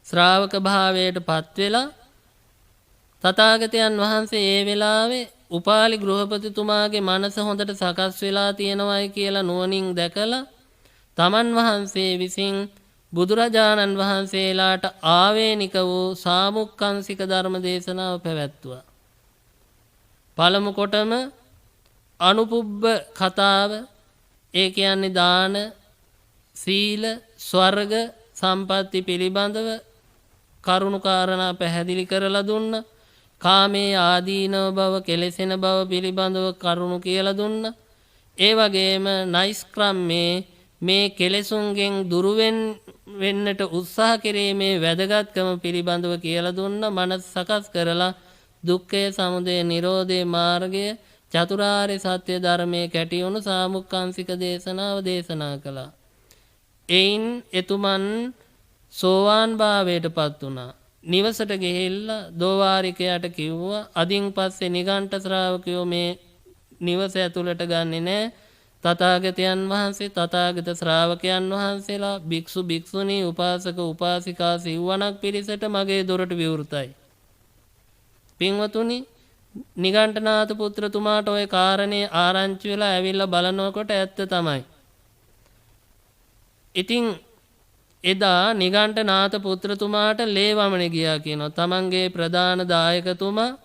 ශ්‍රාවක භාවයට පත් වෙලා තථාගතයන් වහන්සේ ඒ වෙලාවේ උපාලි ගෘහපතිතුමාගේ මනස හොඳට සකස් වෙලා තියෙනවායි කියලා නුවණින් දැකලා තමන් වහන්සේ විසින් බුදුරජාණන් වහන්සේලාට ආවේනික වූ සාමුක්ඛංශික ධර්ම දේශනාව පැවැත්තුවා. පළමු කොටම අනුපුබ්බ කතාව, ඒ කියන්නේ දාන සීල ස්වර්ග සම්පatti පිළිබඳව කරුණු කාරණා පැහැදිලි කරලා දුන්න. කාමයේ ආදීනව බව කෙලෙසෙන බව පිළිබඳව කරුණු කියලා දුන්න. ඒ වගේම නයිස්ක්‍රම්මේ මේ කෙලෙසුන්ගෙන් දුරු වෙන්නට උත්සාහ කිරීමේ වැදගත්කම පිළිබඳව කියලා දුන්න. මනස සකස් කරලා දුක්ඛය සමුදය නිරෝධේ මාර්ගය චතුරාර්ය සත්‍ය ධර්මයේ කැටියුණු සාමුක්කාංශික දේශනාව දේශනා කළා. එයින් එතුමන් සෝවාන් භාවයට පත් වුණා. නිවසට ගෙහෙල්ලා දෝවාරිකයට කිව්වා අදින් පස්සේ නිගණ්ඨ ශ්‍රාවකයෝ මේ නිවස ඇතුළට ගන්නෙ නෑ. තථාගතයන් වහන්සේ තථාගත ශ්‍රාවකයන් වහන්සේලා භික්ෂු භික්ෂුණී උපාසක උපාසිකා සිව්වණක් පිරිසට මගේ දොරට විවෘතයි. පින්වතුනි නිගණ්ඨනාථ පුත්‍රතුමාට ওই කාරණේ ආරංචි වෙලා ඇවිල්ලා බලනකොට ඇත්ත තමයි. ඉතින් එදා නිගණ්ඨනාථ පුත්‍රතුමාට ලේවමන ගියා කියනවා. තමන්ගේ ප්‍රධාන දායකතුමා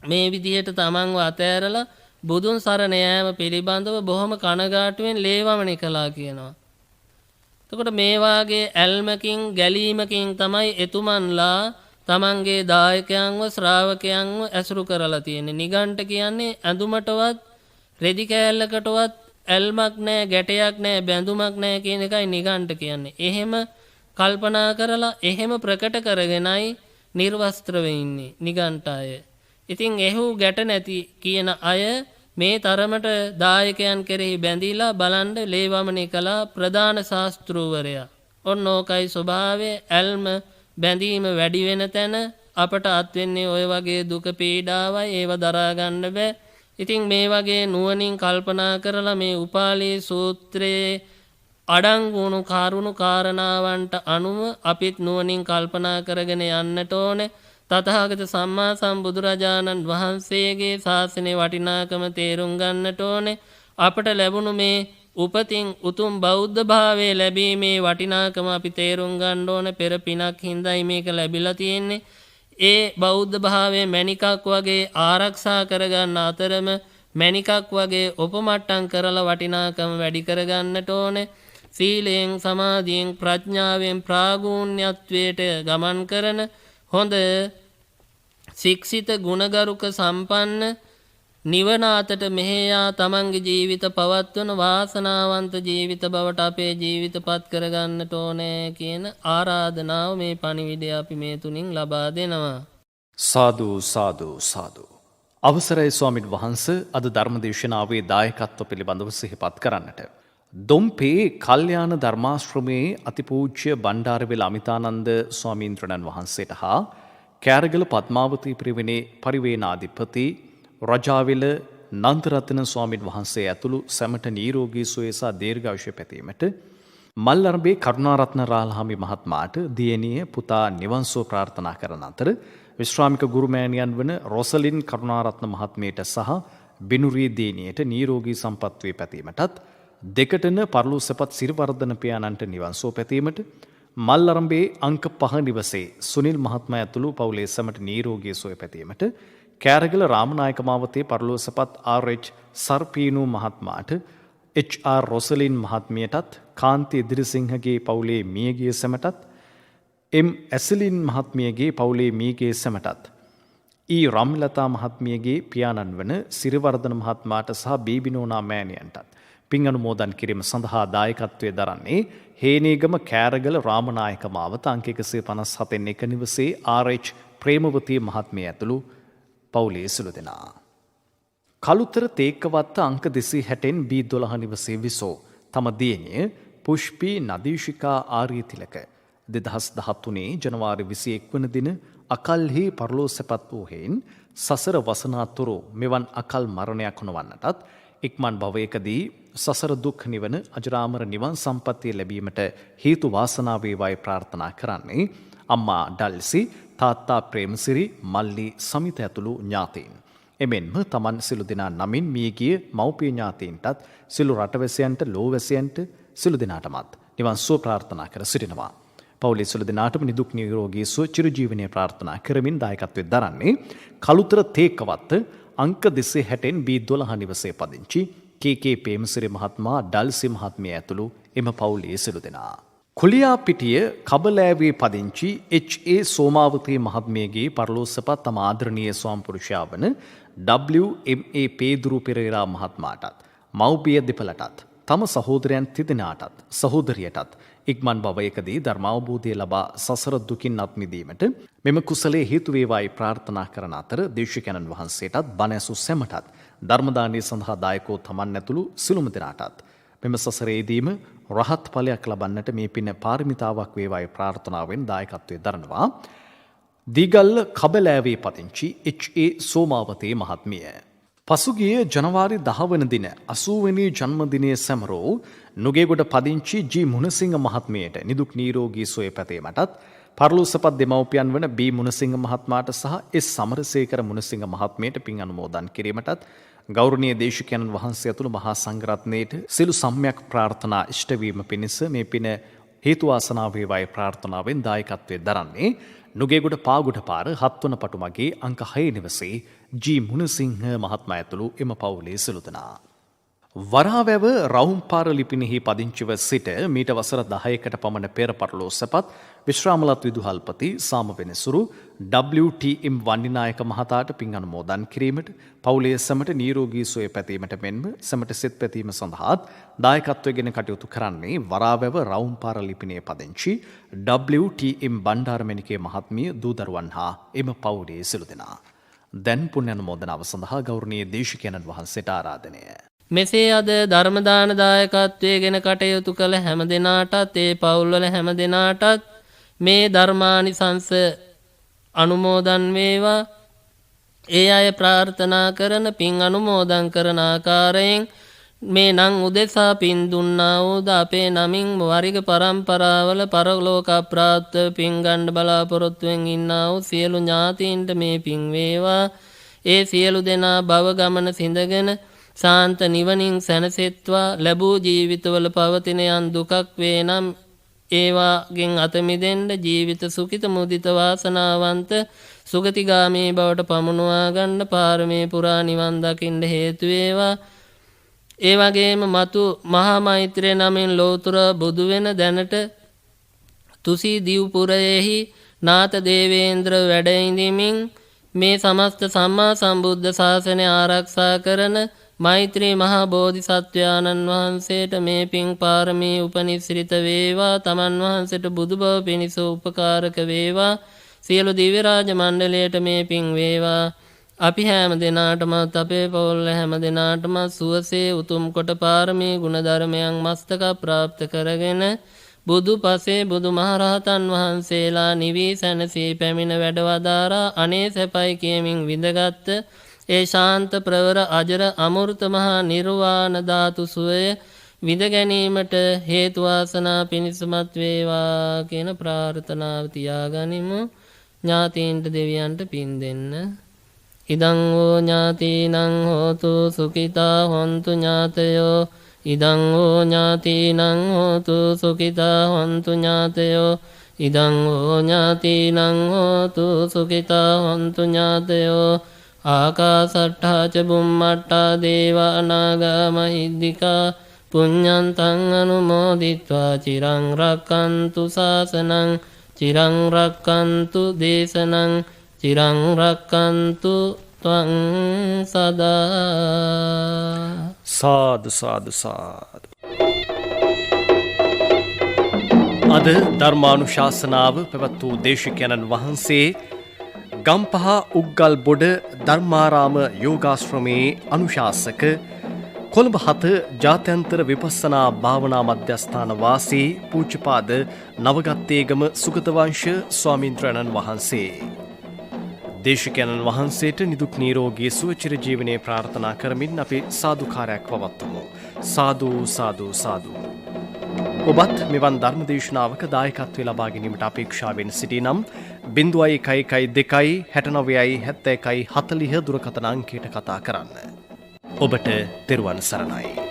මේ විදිහට තමන්ව අතෑරලා බුදුන් සරණ යාම පිළිබඳව බොහොම කනගාටුවෙන් ලේවමන කළා කියනවා. එතකොට මේ වාගේ ඇල්මකින් ගැලීමකින් තමයි එතුමන්ලා තමන්ගේ දායකයන්ව ශ්‍රාවකයන්ව ඇසුරු කරලා තියෙන්නේ. නිගණ්ඨ කියන්නේ ඇඳුමටවත් රෙදි කෑල්ලකටවත් ඇල්මක් නෑ ගැටයක් නෑ බැඳුමක් නෑ කියන එකයි නිගණ්ඨ කියන්නේ. එහෙම කල්පනා කරලා එහෙම ප්‍රකට කරගෙනයි නිර්වස්ත්‍රව ඉන්නේ නිගණ්ඨ අය. ඉතින් එහෙව් ගැට නැති කියන අය මේ තරමට දායකයන් කෙරෙහි බැඳිලා බලන්න ලේවමනේ කළා ප්‍රධාන ශාස්ත්‍රූවරයා. ඔන්න ඕකයි ස්වභාවය. ඇල්ම බැඳීම වැඩි වෙන තැන අපට අත් වෙන්නේ ඔය වගේ දුක පීඩාවයි. ඒව දරා ගන්න බෑ. ඉතින් මේ වගේ නුවණින් කල්පනා කරලා මේ උපාලි සූත්‍රයේ අඩංගුණු කරුණු කාරණාවන්ට අනුව අපිත් නුවණින් කල්පනා කරගෙන යන්නට ඕනේ. තථාගත සම්මා සම්බුදුරජාණන් වහන්සේගේ ශාසනයේ වටිනාකම තේරුම් ගන්නට ඕනේ. අපට ලැබුණු මේ උපතින් උතුම් බෞද්ධ භාවයේ ලැබීමේ වටිනාකම අපි තේරුම් ගන්න ඕනේ. පෙර පිනක් හින්දායි මේක ලැබිලා තියෙන්නේ. ඒ බෞද්ධ භාවයේ මණිකක් වගේ ආරක්ෂා කරගන්න අතරම මණිකක් වගේ උපමට්ටම් කරලා වටිනාකම වැඩි කරගන්නට ඕනේ. සීලයෙන් සමාධියෙන් ප්‍රඥාවෙන් ප්‍රාගුණ්‍යත්වයට ගමන් කරන හොඳ ශික්ෂිත ගුණගරුක සම්පන්න නිවන අතට මෙහෙයා තමන්ගේ ජීවිත පවත්වන වාසනාවන්ත ජීවිත බවට අපේ ජීවිතපත් කරගන්නට ඕනේ කියන ආරාධනාව මේ පණිවිඩය අපි මේ තුنين ලබා දෙනවා. සාදු සාදු සාදු. අවසරයි ස්වාමින් වහන්සේ අද ධර්මදේශනාවේ දායකත්ව පිළිබඳව සිහිපත් කරන්නට. දොම්පේ කල්යාණ ධර්මාශ්‍රමයේ අතිපූජ්‍ය බණ්ඩාරවෙල අමිතානන්ද ස්වාමීන්ද්‍රණන් වහන්සේට හා කෑරගල පద్මාවතී පිරිවෙනේ පරිවේනාධිපති රජාවිල නන්දරත්න ස්වාමීන් වහන්සේ ඇතුළු සැමට නිරෝගී සුවය සහ දීර්ඝායුෂ පැතීමට මල්ලරඹේ කරුණාරත්න රාලහාමි මහත්මයාට දියණිය පුතා නිවන් සුව ප්‍රාර්ථනා කරන අතර විශ්‍රාමික ගුරුමෑණියන් වන රොසලින් කරුණාරත්න මහත්මියට සහ බිනුරී දියණියට නිරෝගී සම්පත් වේ පැතීමටත් දෙකටන පරලෝසපත් සිරිවර්ධන පියාණන්ට නිවන් සුව පැතීමට මල්ලරඹේ අංක 5 නිවසේ සුනිල් මහත්මයා ඇතුළු පවුලේ සැමට නිරෝගී සුවය පැතීමට කෑරගල රාමනායක මාවතේ පරලෝසපත් ආර්.එච්. සර්පීනු මහත්මයාට එච්.ආර්. රොසලින් මහත්මියටත් කාන්ති ඉදිරිසිංහගේ පවුලේ මියගිය සැමටත් එම්. ඇසලින් මහත්මියගේ පවුලේ මියගිය සැමටත් ඊ. රම්ලතා මහත්මියගේ පියාණන් වන සිරිවර්ධන මහත්මයාට සහ බීබිනෝනා මෑණියන්ටත් පින් අනුමෝදන් කිරීම සඳහා දායකත්වයේ දරන්නේ හේනේගම කෑරගල රාමනායක මාවත අංක 157 එක නිවසේ ආර්.එච්. ප්‍රේමවතී මහත්මිය ඇතුළු පවුලේ සුළු දෙනා. කළුතර තේකවත්ත අංක 260 B12 නිවසේ විසෝ තම දියණිය පුෂ්පී නදීශිකා ආර්යතිලක 2013 ජනවාරි 21 වන දින අකල්හි පරලෝසපත් වූ හේන් සසර වසනාතුරු මෙවන් අකල් මරණයක් නොවන්නටත් ඉක්මන් භවයකදී සසර දුක් නිවන අජරාමර නිවන් සම්පත්තිය ලැබීමට හේතු වාසනා වේවායි ප්‍රාර්ථනා කරන්නේ අම්මා ඩල්සි තාත්තා ප්‍රේමසිරි මල්ලි සමිත ඇතුළු ඥාතීන්. එමෙන්ම තමන් සිළු දෙනා නමින් මියගිය මව්පිය ඥාතීන්ටත් සිළු රටවැසියන්ට ලෝවැසියන්ට සිළු දෙනාටමත් නිවන් සුව ප්‍රාර්ථනා කර සිටිනවා. පවුලේ සිළු දෙනාටම නිදුක් නිරෝගී සුව චිරජීවනයේ ප්‍රාර්ථනා කරමින් දායකත්වයෙන් දරන්නේ කළුතර තේකවත්ත අංක 260 B12 නිවසේ පදිංචි කේ.කේ. ප්‍රේමසිරි මහත්මයා ඩල්සි මහත්මිය ඇතුළු එම පවුලේ සිළු දෙනා. කුලියාපිටිය කබලෑවේ පදිංචි H.A. සෝමාවතී මහත්මියගේ පරලෝස්සපත් තම ආදරණීය ස්වාමිපුරුෂයා වන W.M.A. පේදුරු පෙරේරා මහත්මයාටත් මව්පිය දෙපළටත් තම සහෝදරයන් තිදෙනාටත් සහෝදරියටත් ඉක්මන් භවයකදී ධර්මාවබෝධය ලබා සසර දුකින් අත් මිදීමට මෙම කුසලයේ හේතු වේවායි ප්‍රාර්ථනා කරන අතර දේශිකානන් වහන්සේටත් බණ ඇසූ සැමටත් ධර්ම දානය සඳහා දායකව තමන් ඇතුළු සිළුම දෙනාටත් මෙම සසරේදීම රහත් ඵලයක් ලබන්නට මේ පින පාරමිතාවක් වේවායි ප්‍රාර්ථනාවෙන් දායකත්වයේ දරනවා. දීගල්ල කබලෑවේ පදිංචි H.A. සෝමාවතී මහත්මිය. පසුගිය ජනවාරි 10 වන දින 80 වෙනි ජන්මදිනයේ සැමරූ නුගේගොඩ පදිංචි G. මුණසිංහ මහත්මියට නිදුක් නිරෝගී සුවය පැතීමටත් පරලෝසපත් දෙමව්පියන් වන B. මුණසිංහ මහත්මයාට සහ S. සමරසේකර මුණසිංහ මහත්මියට පින් අනුමෝදන් කිරීමටත් ගෞරවනීය දේශිකානන් වහන්සේ ඇතුළු මහා සංඝරත්නයට සිළු සම්‍යක් ප්‍රාර්ථනා ඉෂ්ට වීම පිණිස මේ පින හේතු වාසනා වේවායි ප්‍රාර්ථනාවෙන් දායකත්වයේ දරන්නේ නුගේගොඩ පාගොඩ පාර 7 වන පටුමගේ අංක 6 නිවසේ G. මුණසිංහ මහත්මයා ඇතුළු එම පවුලේ සිළු දෙනා. වරාවැව රවුම්පාර ලිපිනෙහි පදිංචිව සිට මීට වසර 10කට පමණ පෙර පරලෝසපත් විශ්‍රාමලත් විදුහල්පති සාමවෙනසුරු W.T.M. වන්නිනායක මහතාට පින් අනුමෝදන් කිරීමට පවුලේ සැමට නිරෝගී සුවය පැතීමට මෙන්ම සැමට සිත පැතීම සඳහාත් දායකත්වයෙන් කටයුතු කරන්නේ වරාවැව රවුම්පාර ලිපිනේ පදිංචි W.T.M. බණ්ඩාරමණිකේ මහත්මිය දූ දරුවන් හා එම පවුලේ සිළු දෙනා. දැන් පුණ්‍ය අනුමෝදනාව සඳහා ගෞරවනීය දේශිකානන් වහන්සේට ආරාධනය. මෙසේ අද ධර්ම දාන දායකත්වයේ ගෙන කටයුතු කළ හැම දෙනාටත් ඒ පවුල්වල හැම දෙනාටත් මේ ධර්මානිසංස අනුමෝදන් වේවා. ඒ අය ප්‍රාර්ථනා කරන පින් අනුමෝදන් කරන ආකාරයෙන් මේ නම් උදෙසා පින් දුන්නා වූද අපේ නමින් වරිග පරම්පරාවල පරලෝක ප්‍රාප්ත පින් ගන්න බලාපොරොත්තුෙන් ඉන්නා වූ සියලු ඥාතීන්ට මේ පින් වේවා. ඒ සියලු දෙනා භව ගමන සිඳගෙන සාන්ත නිවනින් සැනසෙත්වා. ලැබූ ජීවිතවල පවතින යම් දුකක් වේ නම් ඒවාගෙන් අත මිදෙන්න ජීවිත සුඛිත මුදිත වාසනාවන්ත සුගතිගාමී බවට පමුණවා ගන්න පාරමී පුරා නිවන් දකින්න හේතු වේවා. ඒ වගේම මතු මහා මෛත්‍රිය නමින් ලෝතුර බුදු වෙන දැනට තුසී දිව්පුරයෙහි නාත දේවේන්ද්‍ර වැඩ ඉඳිමින් මේ සමස්ත සම්මා සම්බුද්ධ ශාසනය ආරක්ෂා කරන මෛත්‍රී මහා බෝධිසත්වයාණන් වහන්සේට මේ පින් පාරමී උපනිශ්‍රිත වේවා. තමන් වහන්සේට බුදු බව පිණිස උපකාරක වේවා. සියලු දිව්‍ය රාජ මණ්ඩලයට මේ පින් වේවා. අපි හැම දිනාටම අපේ පවුල් හැම දිනාටම සුවසේ උතුම් කොට පාරමී ගුණ ධර්මයන් මස්තක ප්‍රාප්ත කරගෙන බුදු පසේ බුදු මහරහතන් වහන්සේලා නිවී සැනසී පැමිණ වැඩවදාරා අනේ සැපයි කියමින් විඳගත් ඒ ශාන්ත ප්‍රවර අජර අමෘත මහා නිර්වාණ ධාතු සුවය විඳ ගැනීමට හේතු වාසනා පිණිසමත් වේවා කියන ප්‍රාර්ථනාව තියාගනිමු. ඥාතීන්ට දෙවියන්ට පින් දෙන්න. ඉදං වූ ඥාතීනං හෝතු සුඛිතා හොන්තු ඥාතයෝ. ඉදං වූ ඥාතීනං හෝතු සුඛිතා හොන්තු ඥාතයෝ. ඉදං වූ ඥාතීනං හෝතු සුඛිතා හොන්තු ඥාතයෝ. ආකාසට්ඨා ච බුම්මට්ඨා දේවා අනාග මහිද්దికා පුඤ්ඤන්තං අනුමෝදිත්වා චිරං රක්칸තු ශාසනං චිරං රක්칸තු දේශනං චිරං රක්칸තු ත්වං සදා. සාදු සාදු සාදු. අද ධර්මානුශාසනාව පැවැත් වූ දේශිකානන් වහන්සේ ගම්පහ උග්ගල්බොඩ ධර්මාරාම යෝගාශ්‍රමයේ අනුශාසක කොළඹ 7 ජාත්‍යන්තර විපස්සනා භාවනා මධ්‍යස්ථාන වාසී පූජ්‍යපාද නවගත්තේගම සුගතවංශ ස්වාමීන්ද්‍රයන්න් වහන්සේ. දේශිකානන් වහන්සේට නිදුක් නිරෝගී සුව චිර ජීවනයේ ප්‍රාර්ථනා කරමින් අපි සාදුකාරයක් පවත්වමු. සාදු සාදු සාදු. ඔබත් මෙවන් ධර්ම දේශනාවක දායකත්වය ලබා ගැනීමට අපේක්ෂාවෙන් සිටිනම් 0112 69 71 40 දුරකථන අංකයට කතා කරන්න. ඔබට තෙරුවන් සරණයි.